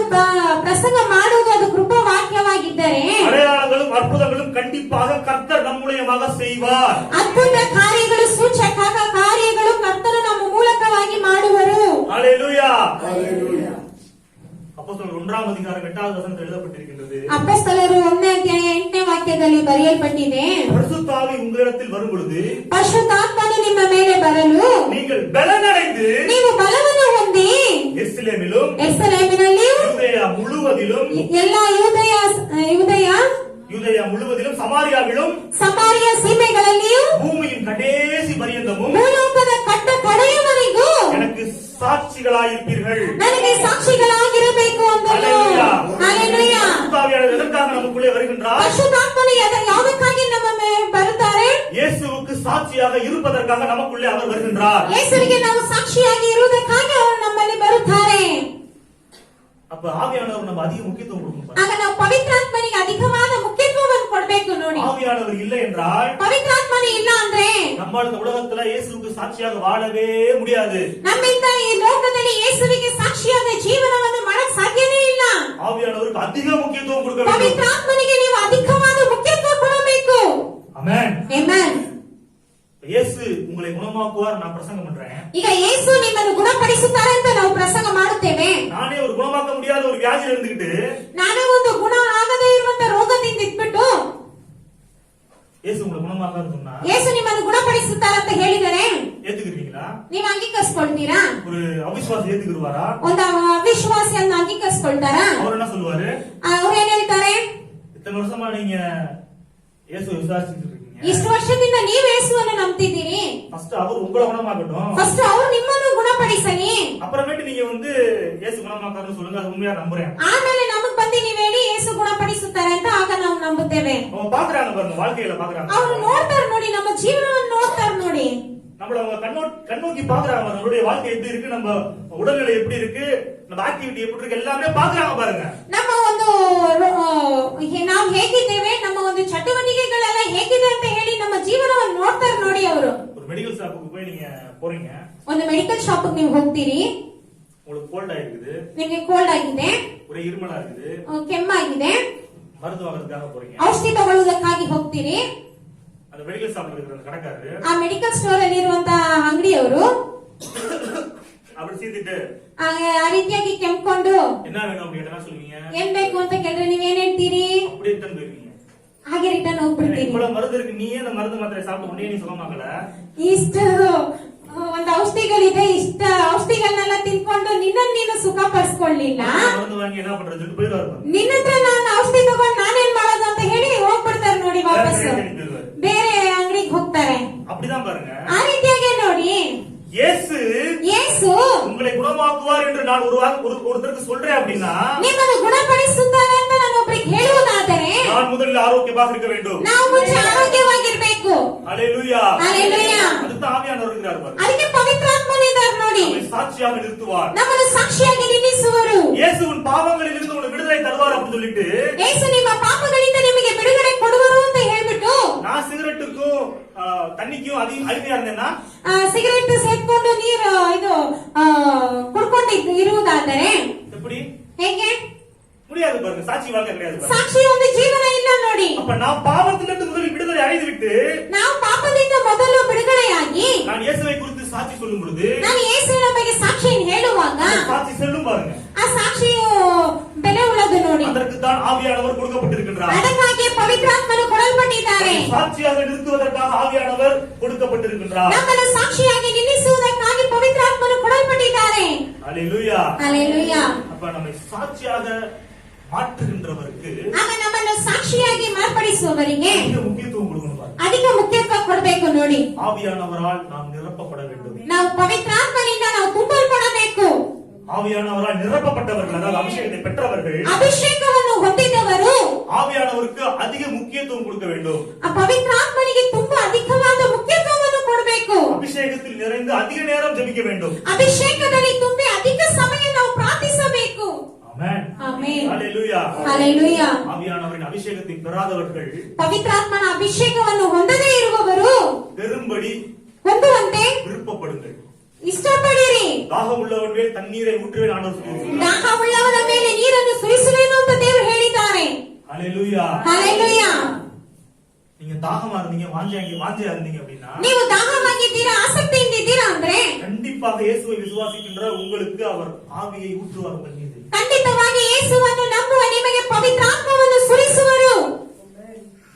ಪ್ರಸಂಗ ಮಾಡುವುದು ಅದು ಕೃಪಾ ವಾಕ್ಯವಾಗಿದ್ದರೆ அடையாளங்களும் அற்புதங்களும் கண்டிப்பாக கர்த்தர் நம்முடையமாக செய்வார். ಅದ್ಭುತ ಕಾರ್ಯಗಳು ಸೂಚಕ ಕಾರ್ಯಗಳು ಕರ್ತನು ನಮ್ಮ ಮೂಲಕವಾಗಿ ಮಾಡುವರು. ஹalleluya. அப்போஸ்தலர் 1ஆம் அதிகாரம் 8வது வசனத்தில் எழுதப்பட்டிருக்கின்றது, ಅಪೊಸ್ತಲರು 1ನೇ ಅಧ್ಯಾಯ 8ನೇ ವಾಕ್ಯದಲ್ಲಿ ಬರೆಯಲ್ಪಟ್ಟಿದೆ, பரிசுத்த ஆவி உங்களிடத்தில் வரும் பொழுது ಪರಿಶುದ್ಧಾತ್ಮನು ನಿಮ್ಮ ಮೇಲೆ ಬರಲು நீங்கள் பலனடைந்து ನೀವು ಬಲವನ್ನು ಹೊಂದಿ எருசலேமிலும் ಯೆರೂಸಲೇಮಿನಲ್ಲಿಯೂ யூதேயா முழுவதிலும் ಎಲ್ಲಾ யூதೇಯ முழுவதிலும் சமாரியாவிலும் ಸಮಾರಿಯ ಸೀಮೆಗಳಲ್ಲಿಯೂ பூமியின் கடைசி பரியந்தமும் ಭೂಲೋಕದ ಕಡೆಯವರೆಗೂ எனக்கு சாட்சிகளாயிருப்பீர்கள். ನನಗೆ ಸಾಕ್ಷಿಗಳಾಗಿರಬೇಕು ಅಂದರು. ஹalleluya. ಹಲ್ಲೆಲೂಯಾ. பரிசுத்த ஆவியானவர் எதற்காக நமக்குள்ளே வருகின்றார்? ಪರಿಶುದ್ಧಾತ್ಮನು ಯಾವುದಕ್ಕಾಗಿ சாட்சியாக இருப்பதற்காக நமக்குள்ளே அவர் வருகின்றார். ಯೇಸುವಿಗೆ ನಾವು ಸಾಕ್ಷಿಯಾಗಿ ಇರುವುದಕ್ಕಾಗಿ ಅವರು ನಮ್ಮಲ್ಲಿ ಬರುತ್ತಾರೆ. அப்ப ஆவியானவர் நம்ம அதிக முக்கியத்துவம் கொடுக்கணும். ಆಗ ನಾವು ಪವಿತ್ರಾತ್ಮನಿಗೆ ಅಧಿಕವಾದ ಮುಖ್ಯತ್ವವನ್ನು ಕೊಡಬೇಕು ನೋಡಿ. ஆவியானவர் இல்லை என்றால், ಪವಿತ್ರಾತ್ಮನೇ ಇಲ್ಲ ಅಂದ್ರೆ நம்மால இந்த உலகத்துல இயேசுவுக்கு சாட்சியாக வாழவே முடியாது. ನಮ್ಮಿಂದ ಈ ಲೋಕದಲ್ಲಿ ಯೇಸುವಿಗೆ ಸಾಕ್ಷಿಯಾದ ಜೀವನವನ್ನು ಮಾಡಕ್ ಸಾಧ್ಯನೇ ಇಲ್ಲ. ஆவியானவருக்கு அதிக முக்கியத்துவம் கொடுக்க வேண்டும். ಪವಿತ್ರಾತ್ಮನಿಗೆ ನೀವು ಅಧಿಕವಾದ ಮುಖ್ಯತ್ವ ಕೊಡಬೇಕು. ஆமென். ಆಮೆನ್. இயேசு உங்களை குணமாக்குவார், நான் பிரசங்கம் பண்றேன். ಈಗ ಯೇಸು ನಿಮ್ಮನ್ನು ಗುಣಪಡಿಸುತ್ತಾರೆ ಅಂತ ನಾವು ಪ್ರಸಂಗ ಮಾಡುತ್ತೇವೆ. நானே ஒரு குணமாக்க முடியாத ஒரு வியாதியில இருந்துகிட்டு ನಾನೇ ಒಂದು ಗುಣ ಆಗದೇ ಇರುವಂತ ರೋಗದಿಂದ ಇದ್ಬಿಟ್ಟು இயேசு உங்களை குணமாக்கான்னு சொன்னா ಯೇಸು ನಿಮ್ಮನ್ನು ಗುಣಪಡಿಸುತ್ತಾರೆ ಅಂತ ಹೇಳಿದರೆ ஏத்துக்கிறீங்களா? ನೀವು ಅಂಗೀಕರಿಸ್ಕೊಳ್ತೀರಾ? ஒரு அவிசுவாசி ஏத்துக்குருவாரா? ಒಂದು ಅವಿಶ್ವಾಸಿಯನ್ನು ಅಂಗೀಕರಿಸ್ಕೊಳ್ತಾರಾ? அவர் என்ன சொல்லுவாரு? ಅವ್ರು ಏನ್ ಹೇಳ್ತಾರೆ? இத்தனை வருஷமா நீங்க இயேசு விசுவாசிச்சுட்டு இருக்கீங்க. ಇಷ್ಟು ವರ್ಷದಿಂದ ನೀವು ಯೇಸುವನ್ನು ನಂಬ್ತಿದ್ದೀರಿ. ஃபர்ஸ்ட் அவர் உங்களை குணமாக்கட்டும், ಫಸ್ಟ್ ಅವ್ರು ನಿಮ್ಮನ್ನು ಗುಣಪಡಿಸಲಿ, அப்புறமேட்டு நீங்க வந்து இயேசு குணமாக்காருன்னு சொல்லுங்க. அது உண்மையா நம்புறேன். ಆಮೇಲೆ ನಮಗ್ ಬಂದು ನೀವ್ ಹೇಳಿ ಯೇಸು ಗುಣಪಡಿಸುತ್ತಾರೆ ಅಂತ ಆಗ ನಾವು ನಂಬುತ್ತೇವೆ. அவங்க பாக்குறாங்க பாருங்க, வாழ்க்கையில பாக்குறாங்க. ಅವ್ರು ನೋಡ್ತಾರ ನೋಡಿ, ನಮ್ಮ ಜೀವನವನ್ನು ನೋಡ್ತಾರ ನೋಡಿ. நம்மள அவங்க கண்ணோக்கி பாக்குறாங்க. நம்மளுடைய வாழ்க்கை எப்படி இருக்கு, நம்ம உடல்நிலை எப்படி இருக்கு, நம்ம ஆக்டிவிட்டி எப்படி இருக்கு, எல்லாமே பாக்குறாங்க பாருங்க. ನಮ್ಮ ಒಂದು ನಾವು ಹೇಗಿದ್ದೇವೆ, ನಮ್ಮ ಒಂದು ಚಟುವಟಿಕೆಗಳೆಲ್ಲ ಹೇಗಿದೆ ಅಂತ ಹೇಳಿ ನಮ್ಮ ಜೀವನವನ್ನು ನೋಡ್ತಾರ ನೋಡಿ ಅವರು. ஒரு மெடிக்கல் ஷாப்புக்கு போய் நீங்க போறீங்க, ಒಂದು ಮೆಡಿಕಲ್ ಶಾಪ್ ನೀವು ಹೋಗ್ತೀರಿ, உங்களுக்கு கோல்ட் ஆயிருக்குது, ನಿಮಗೆ ಕೋಲ್ಡ್ ಆಗಿದೆ, ஒரே இருமலா இருக்குது, ಕೆಮ್ಮಾಗಿದೆ, மருந்து வாங்குறதுக்காக போறீங்க. ಔಷಧಿ ತಗೊಳ್ಳುವುದಕ್ಕಾಗಿ ಹೋಗ್ತೀರಿ. அந்த மெடிக்கல் ஷாப்ல இருக்கிற அந்த கடைக்காரரு ಆ ಮೆಡಿಕಲ್ ಸ್ಟೋರ್ ಅಲ್ಲಿ ಇರುವಂತಹ ಅಂಗಡಿಯವರು அப்படி சீத்திட்டு ಆ ರೀತಿಯಾಗಿ ಕೆಮ್ಕೊಂಡು என்ன வேணும் அப்படின்னு கேட்டா சொல்லுவீங்க, ಏನ್ ಬೇಕು ಅಂತ ಕೇಳಿದ್ರೆ ನೀವ್ ಏನ್ ಹೇಳ್ತೀರಿ? அப்படியே ரிட்டர்ன் போயிருவீங்க. ಹಾಗೆ ರಿಟರ್ನ್ ಹೋಗ್ಬಿಡ್ತೀರಿ. இவ்வளவு மருந்து இருக்கு, நீ ஏன் அந்த மருந்து மாத்திரை சாப்பிட்டு உடனே நீ சுகமாகல? ಇಷ್ಟು ಒಂದು ಔಷಧಿಗಳಿದೆ, ಇಷ್ಟ ಔಷಧಿಗಳನ್ನೆಲ್ಲ ತಿನ್ಕೊಂಡು ನಿನ್ನನ್ನು ನೀನು ಸುಖ ಪಡಿಸ್ಕೊಳ್ಳಿಲ್ಲ, மருந்து வாங்கி என்ன பண்றது போயிடுவாரு. ನಿನ್ನ ಹತ್ರ ನಾನು ಔಷಧಿ ತಗೊಂಡು ನಾನೇನ್ ಮಾಡೋದು ಅಂತ ಹೇಳಿ ಹೋಗ್ಬಿಡ್ತಾರೆ ನೋಡಿ, ವಾಪಸ್ ಬೇರೆ ಅಂಗಡಿಗೆ ಹೋಗ್ತಾರೆ. அப்படிதான் பாருங்க. ಆ ರೀತಿಯಾಗಿ ನೋಡಿ இயேசு உங்களை குணமாக்குவார் என்று நான் ஒருத்தருக்கு சொல்றேன் அப்படின்னா, ನಿಮ್ಮನ್ನು ಗುಣಪಡಿಸುತ್ತಾರೆ ಅಂತ ನಾನು ಒಬ್ಬರಿಗೆ ಹೇಳುವುದಾದರೆ நான் முதலில் ஆரோக்கியமாக இருக்க வேண்டும். ನಾವು ಮುಂಚೆ ಆರೋಗ್ಯವಾಗಿರ್ಬೇಕು. ஹல்லேலூயா. ஹல்லேலூயா. அதுதான் ஆவியானவர் இருக்கிறார் பாருங்க. ಅದಕ್ಕೆ ಪವಿತ್ರಾತ್ಮನಿದ್ದಾರೆ ನೋಡಿ, நம்மை சாட்சியாக நிறுத்துவார். ನಮ್ಮನ್ನು ಸಾಕ್ಷಿಯಾಗಿ ನಿಲ್ಲಿಸುವರು. இயேசு உன் பாவங்களில் இருந்து உங்களுக்கு விடுதலை தருவார் அப்படின்னு சொல்லிட்டு, ಯೇಸು ನಿಮ್ಮ ಪಾಪಗಳಿಂದ ನಿಮಗೆ ಬಿಡುಗಡೆ ಕೊಡುವರು ಅಂತ ಹೇಳ್ಬಿಟ್ಟು, நான் சிகரெட்டுக்கும் தண்ணிக்கும் அடிமையா இருந்தேன்னா, ಸಿಗರೇಟ್ ಸೇರ್ಕೊಂಡು ನೀರು ಇದು ಕುಡ್ಕೊಂಡು ಇರುವುದಾದರೆ எப்படி ಹೇಗೆ முடியாது பாருங்க. சாட்சி வாழ்க்கை கிடையாது பாருங்க. ಸಾಕ್ಷಿ ಒಂದು ಜೀವನ ಇಲ್ಲ ನೋಡಿ. அப்ப நான் பாவத்திலிருந்து முதலில் விடுதலை அடைந்து விட்டு ನಾವು ಪಾಪದಿಂದ ಮೊದಲು ಬಿಡುಗಡೆಯಾಗಿ நான் இயேசுவை குறித்து சாட்சி சொல்லும் பொழுது ನಾನು ಯೇಸುವಿನ ಬಗ್ಗೆ ಸಾಕ್ಷಿಯನ್ನು ಹೇಳುವಾಗ சாட்சி செல்லும் பாருங்க. ಆ ಸಾಕ್ಷಿಯು ಬೆಲೆ ಉಳ್ಳದು ನೋಡಿ. அதற்கு தான் ஆவியானவர் கொடுக்கப்பட்டிருக்கின்றார். ಅದಕ್ಕಾಗಿ ಪವಿತ್ರಾತ್ಮನು ಕೊಡಲ್ಪಟ್ಟಿದ್ದಾರೆ. சாட்சியாக நிறுத்துவதற்காக ஆவியானவர் கொடுக்கப்பட்டிருக்கின்றார். ನಮ್ಮನ್ನು ಸಾಕ್ಷಿಯಾಗಿ ನಿಲ್ಲಿಸುವುದಕ್ಕಾಗಿ ಪವಿತ್ರಾತ್ಮನು ಕೊಡಲ್ಪಟ್ಟಿದ್ದಾರೆ. ஹல்லேலூயா. ಹಲ್ಲೆಲೂಯಾ. அப்ப நம்மை சாட்சியாக மாற்றுகின்றவருக்கு ಆಗ ನಮ್ಮನ್ನು ಸಾಕ್ಷಿಯಾಗಿ ಮಾರ್ಪಡಿಸುವವರಿಗೆ அதிக முக்கியத்துவம் கொடுக்கணும் பாருங்க. ಅಧಿಕ ಮುಖ್ಯತ್ವ ಕೊಡಬೇಕು ನೋಡಿ. ஆவியானவரால் நாம் நிரப்பப்பட வேண்டும். ನಾವು ಪವಿತ್ರಾತ್ಮನಿಂದ ನಾವು ತುಂಬಲ್ಪಡಬೇಕು. ஆவியானவரால் நிரப்பப்பட்டவர்கள், அதாவது அபிஷேகத்தை பெற்றவர்கள் ಅಭಿಷೇಕವನ್ನು ಹೊಂದಿದವರು ஆவியானவருக்கு அதிக முக்கியத்துவம் கொடுக்க வேண்டும். ಆ ಪವಿತ್ರಾತ್ಮನಿಗೆ ತುಂಬಾ ಅಧಿಕವಾದ ಮುಖ್ಯತ್ವವನ್ನು ಕೊಡಬೇಕು. அபிஷேகத்தில் நிறைந்து அதிக நேரம் ஜெபிக்க வேண்டும். ಅಭಿಷೇಕದಲ್ಲಿ ತುಂಬಿ ಅಧಿಕ ಸಮಯ ನಾವು ಪ್ರಾರ್ಥಿಸಬೇಕು. ஆமென். ಆಮೆನ್. ஹல்லேலூயா. ಹಲ್ಲೆಲೂಯಾ. ஆவியானவரின் அபிஷேகத்தை பெறாதவர்கள் ಪವಿತ್ರಾತ್ಮನ ಅಭಿಷೇಕವನ್ನು ಹೊಂದದೇ ಇರುವವರು பெரும்படி ಹೊಂದುವಂತೆ விருப்பப்படுங்கள். ಇಷ್ಟಪಡಿರಿ. தாகம் உள்ளவன் மேல் தண்ணீரை ஊற்றுவேன் ஆண்டவர் சொல்லியிருக்கிறார். ದಾಹವುಳ್ಳವನ ಮೇಲೆ ನೀರನ್ನು ಸುರಿಸುವೆನು ಅಂತ ದೇವರು ಹೇಳಿದ್ದಾರೆ. ஹல்லேலூயா. ಹಲ್ಲೆಲೂಯಾ. நீங்க தாகமா இருந்தீங்க, வாஞ்சையா இருந்தீங்க அப்படின்னா, ನೀವು ದಾಹವಾಗಿದ್ದೀರಾ, ಆಸಕ್ತಿಯಿಂದ ಇದ್ದೀರಾ ಅಂದ್ರೆ கண்டிப்பாக இயேசுவை விசுவாசிக்கின்ற உங்களுக்கு அவர் ஆவியை ஊற்றுவார் உங்கள் மீது. ಖಂಡಿತವಾಗಿ ಯೇಸುವನ್ನು ನಂಬುವ ನಿಮಗೆ ಪವಿತ್ರಾತ್ಮವನ್ನು ಸುರಿಸುವರು.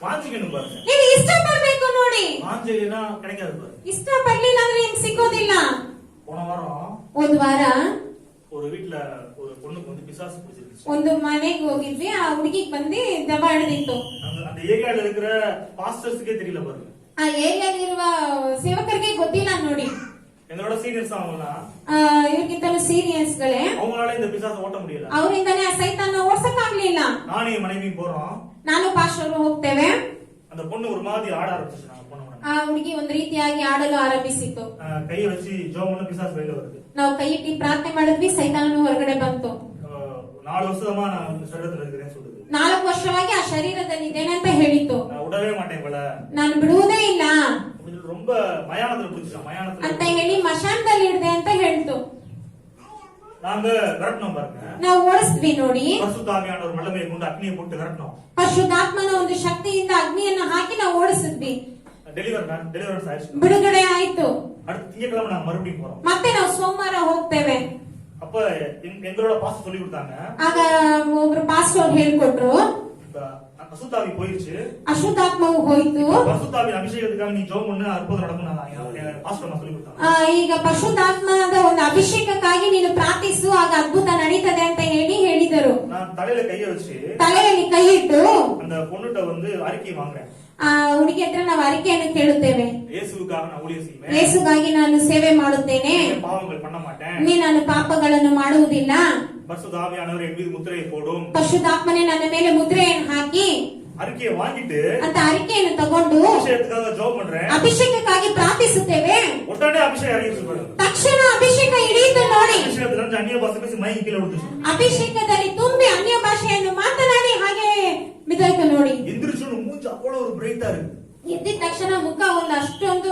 வாஞ்சிக்கணும் பாருங்க. ನೀವು ಇಷ್ಟಪಡಬೇಕು ನೋಡಿ. வாஞ்சைனா கிடைக்காது பாருங்க. ಇಷ್ಟಪಡ್ಲಿಲ್ಲ ಅಂದ್ರೆ ನಿಮ್ಗೆ ಸಿಗೋದಿಲ್ಲ. போன வாரம் ಒಂದು ವಾರ ஒரு வீட்ல ஒரு பொண்ணுக்கு வந்து பிசாசு பிடிச்சிருந்துச்சு. ಒಂದು ಮನೆಗೆ ಹೋಗಿದ್ವಿ, ಆ ಹುಡುಗಿಗೆ ಬಂದು ದೆವ್ವ ಹಿಡಿದಿತ್ತು. அந்த ஏரியால இருக்கிற பாஸ்டர்ஸ்க்கே தெரியல பாருங்க. ಆ ಏರಿಯಾಲಿರುವ ಸೇವಕರಿಗೆ ಗೊತ್ತಿಲ್ಲ ನೋಡಿ. எங்களோட சீனியர்ஸ் அவங்கலாம், ಇವ್ರಿಗಿಂತಲೂ ಸೀನಿಯರ್ಸ್ ಗಳೇ, அவங்களால இந்த பிசாசை ஓட்ட முடியல. ಅವರಿಂದನೇ ಆ ಸೈತಾನ ಓಡ್ಸಕ್ಕಾಗ್ಲಿಲ್ಲ. நானும் என் மனைவி போறோம். ನಾನು ಪಾಸ್ಟರ್ ಹೋಗ್ತೇವೆ. அந்த பொண்ணு ஒரு மாதிரி ஆட ஆரம்பிச்சு. நாங்க போன உடனே ಆ ಹುಡುಗಿ ಒಂದು ರೀತಿಯಾಗಿ ಆಡಲು ಆರಂಭಿಸಿತು. கையை வச்சு ஜோம் பண்ண பிசாசு வெளியில வருது. ನಾವು ಕೈ ಇಟ್ಟಿ ಪ್ರಾರ್ಥನೆ ಮಾಡಿದ್ವಿ, ಸೈತಾನನು ಹೊರಗಡೆ ಬಂತು. 4 வருஷமா நான் இந்த சரீரத்துல இருக்கிறேன்னு சொல்லுது. 4 ವರ್ಷವಾಗಿ ಆ ಶರೀರದಲ್ಲಿ ಇದ್ದೇನೆ ಅಂತ ಹೇಳಿತು. நான் விடவே மாட்டேன் போல, ನಾನು ಬಿಡುವುದೇ ಇಲ್ಲ ரொம்ப மயானத்துல பிடிச்சிட்டான். மயானத்துல ಅಂತ ಹೇಳಿ ಮಶಾನದಲ್ಲಿ ಇಡ್ದೆ ಅಂತ ಹೇಳ್ತು. நாங்க விரட்டணும் பாருங்க. ನಾವು ಓಡಿಸ್ದ್ವಿ ನೋಡಿ. பரிசுத்தாவியான ஒரு வல்லமையை கொண்டு அக்னியை போட்டு விரட்டணும். ಪರಿಶುದ್ಧಾತ್ಮನ ಒಂದು ಶಕ್ತಿಯಿಂದ ಅಗ್ನಿಯನ್ನು ಹಾಕಿ ನಾವು ಓಡಿಸಿದ್ವಿ. டெலிவரன்ஸ் ஆயிடுச்சு. ಬಿಡುಗಡೆ ಆಯ್ತು. அடுத்த திங்கட்கிழமை நாங்க மறுபடியும் போறோம். ಮತ್ತೆ ನಾವು ಸೋಮವಾರ ಹೋಗ್ತೇವೆ. அப்ப எங்களோட பாஸ்டர் சொல்லி கொடுத்தாங்க. ಆಗ ಒಬ್ರು ಪಾಸ್ಟರ್ ಹೇಳ್ಕೊಟ್ರು, அசுத்தாவி போயிடுச்சு, ಅಶುದ್ಧಾತ್ಮವು ಹೋಯ್ತು, பரிசுத்தாவின் அபிஷேகத்துக்காக நீ ஜெபம் பண்ணு, அற்புதம் நடக்கும். பாஸ்டர் சொல்லி கொடுத்தாங்க. ಈಗ ಪರಿಶುದ್ಧಾತ್ಮದ ಒಂದು ಅಭಿಷೇಕಕ್ಕಾಗಿ ನೀನು ಪ್ರಾರ್ಥಿಸು, ಆಗ ಅದ್ಭುತ ನಡೀತದೆ ಅಂತ ಹೇಳಿದರು. நான் தலையில கைய வச்சு ತಲೆಯಲ್ಲಿ ಕೈ ಇಟ್ಟು அந்த பொண்ணுட்ட வந்து அறிக்கை வாங்குறேன். ಆ ಹುಡುಗಿ ಹತ್ರ ನಾವು ಅರಿಕೆಯನ್ನು ಕೇಳುತ್ತೇವೆ. இயேசுவுக்காக நான் ஊழியம் செய்வேன், ಯೇಸುಗಾಗಿ ನಾನು ಸೇವೆ ಮಾಡುತ್ತೇನೆ, பாவங்கள் பண்ண மாட்டேன், ನಾನು ಪಾಪಗಳನ್ನು ಮಾಡುವುದಿಲ್ಲ, பரிசுத்த ஆவியானவர் என் மீது முத்திரையை போடும். ಪರಿಶುದ್ಧಾತ್ಮನೇ ನನ್ನ ಮೇಲೆ ಮುದ್ರೆಯನ್ನು ಹಾಕಿ அறிக்கையை வாங்கிட்டு ಅಂತ ಅರಿಕೆಯನ್ನು ತಗೊಂಡು அபிஷேகத்துக்காக ஜெபம் பண்றேன். ಅಭಿಷೇಕಕ್ಕಾಗಿ ಪ್ರಾರ್ಥಿಸುತ್ತೇವೆ. உடனே அபிஷேகம் இறங்கிச்சு பாருங்க. ತಕ್ಷಣ ಅಭಿಷೇಕ ಇಳಿಯಿತು ನೋಡಿ. அபிஷேகத்துல அந்நிய பாஷை பேசி மைக்கு கீழே விட்டுச்சு. ಅಭಿಷೇಕದಲ್ಲಿ ತುಂಬಿ ಅನ್ಯ ಭಾಷೆಯನ್ನು ಮಾತನಾಡಿ ಹಾಗೆ ಬಿದ್ದೋಯ್ತು ನೋಡಿ. எந்திரிச்சு மூஞ்சி அவ்வளவு ஒரு பிரைட்டா இருக்கு. ಎದ್ದಿದ ತಕ್ಷಣ ಮುಖ ಒಂದು ಅಷ್ಟೊಂದು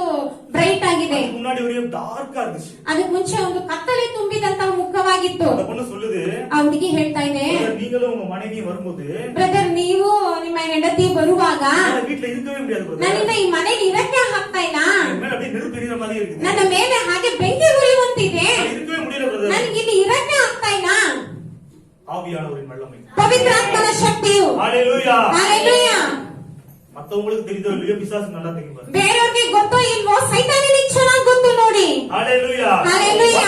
ಬ್ರೈಟ್ ಆಗಿದೆ. முன்னாடி ஒரே டார்க்கா இருந்துச்சு. ಅದಕ್ಕೆ ಮುಂಚೆ ಒಂದು ಕತ್ತಲೆ ತುಂಬಿದಂತಹ ಮುಖವಾಗಿತ್ತು. அந்த பொண்ணு சொல்லுது, ಆ ಹುಡುಗಿ ಹೇಳ್ತಾ ಇದೆ, நீங்களும் உங்க மனைவி வரும்போது ಬ್ರದರ್ ನೀವು ನಿಮ್ಮ ಹೆಂಡತಿ ಬರುವಾಗ வீட்டுல இருக்கவே முடியாது brother. ನನ್ನಿಂದ ಈ ಮನೆಯಲ್ಲಿ ಇರಕ್ಕೆ ಆಗ್ತಾ ಇಲ್ಲ, என் மேல அப்படியே நெருப்பு எரியுற மாதிரி இருக்குது. ನನ್ನ ಮೇಲೆ ಹಾಗೆ ಬೆಂಕಿ ಉರಿಯುವಂತಿದೆ, இருக்கவே முடியல brother. ನನಗೆ ಇಲ್ಲಿ ಇರಕ್ಕೆ ಆಗ್ತಾ ಇಲ್ಲ. ஆவியானவரின் வல்லமை, ಪವಿತ್ರಾತ್ಮನ ಶಕ್ತಿಯು. ஹalleluya. ಹಲ್ಲೆಲೂಯಾ. மத்தவங்களுக்கு தெரியுதோ இல்லையோ பிசாசு நல்லா தெரியும் பாருங்க. ಬೇರೆಯವ್ರಿಗೆ ಗೊತ್ತೋ ಇಲ್ವೋ, ಸೈತಾನನಿಗೆ ಚೆನ್ನಾಗಿ ಗೊತ್ತು ನೋಡಿ. ஹalleluya. ஹalleluya.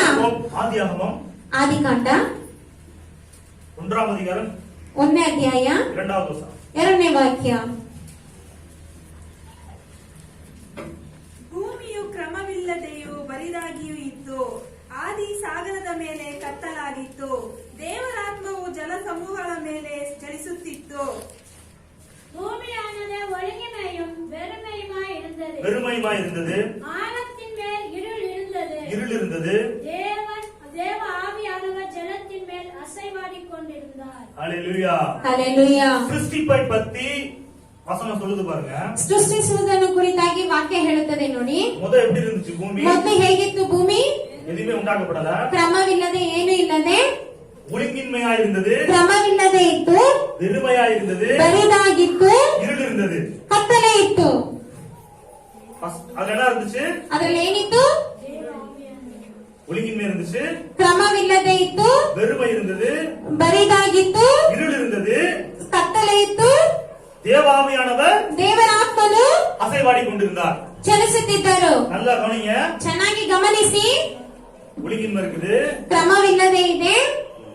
ஆதியாகமம் ಆದಿಕಾಂಡ 1ஆம் அதிகாரம் 1ನೇ ಅಧ್ಯಾಯ 2வது வசனம். 2ನೇ ವಾಕ್ಯ. ಭೂಮಿಯು ಕ್ರಮವಿಲ್ಲದೆಯೂ ಬರಿದಾಗಿಯೂ ಇತ್ತು, ಆದಿ ಸಾಗರದ ಮೇಲೆ ಕತ್ತಲಾಗಿತ್ತು, ದೇವರಾತ್ಮವು ಜಲಸಮೂಹಗಳ ಮೇಲೆ ಚಲಿಸುತ್ತಿತ್ತು. பூமியானது ஒழுங்கிமையும் வெறுமையுமாய் இருந்தது. வெறுமையுமாய் இருந்தது. ஆழத்தின் மேல் இருள் இருந்தது. இருள் இருந்தது. தேவ ஆவியானவர் ஜலத்தின் மேல் அசைவாடிக் கொண்டிருந்தார். ஹalleluya. ಹಲ್ಲೆಲೂಯಾ. சிருஷ்டிப்பை பத்தி வசனம் சொல்லுது பாருங்க. ಸೃಷ್ಟಿಸುವುದನ್ನು ಕುರಿತಾಗಿ ವಾಕ್ಯ ಹೇಳುತ್ತದೆ ನೋಡಿ. முத எப்படி இருந்துச்சு பூமி? ಮೊದಲು ಹೇಗಿತ್ತು ಭೂಮಿ? எதுவுமே உண்டாக்கப்படல, ಕ್ರಮವಿಲ್ಲದೆ ಏನು ಇಲ್ಲದೆ ஒழுங்கின்மையா இருந்தது, ಕ್ರಮವಿಲ್ಲದೆ ಇತ್ತು, வெறுமையா இருந்தது, ಬರಿದಾಗಿತ್ತು, இருள் இருந்தது. ಕತ್ತಲೆ ಇತ್ತು. அதுல என்ன இருந்துச்சு? ಅದ್ರಲ್ಲಿ ಏನಿತ್ತು? ஒழுங்கின்மை இருந்துச்சு, ಕ್ರಮವಿಲ್ಲದೆ ಇತ್ತು, வெறுமை இருந்தது, ಬರಿದಾಗಿತ್ತು, இருள் இருந்தது. ಕತ್ತಲೆ ಇತ್ತು. தேவாவியானவர் ದೇವರ ಆತ್ಮನು அசைவாடி கொண்டிருந்தார். ಚಲಿಸುತ್ತಿದ್ದರು. நல்லா கவனிங்க. ಚೆನ್ನಾಗಿ ಗಮನಿಸಿ. ஒழுங்கின்மை இருக்குது, ಕ್ರಮವಿಲ್ಲದೆ ಇದೆ,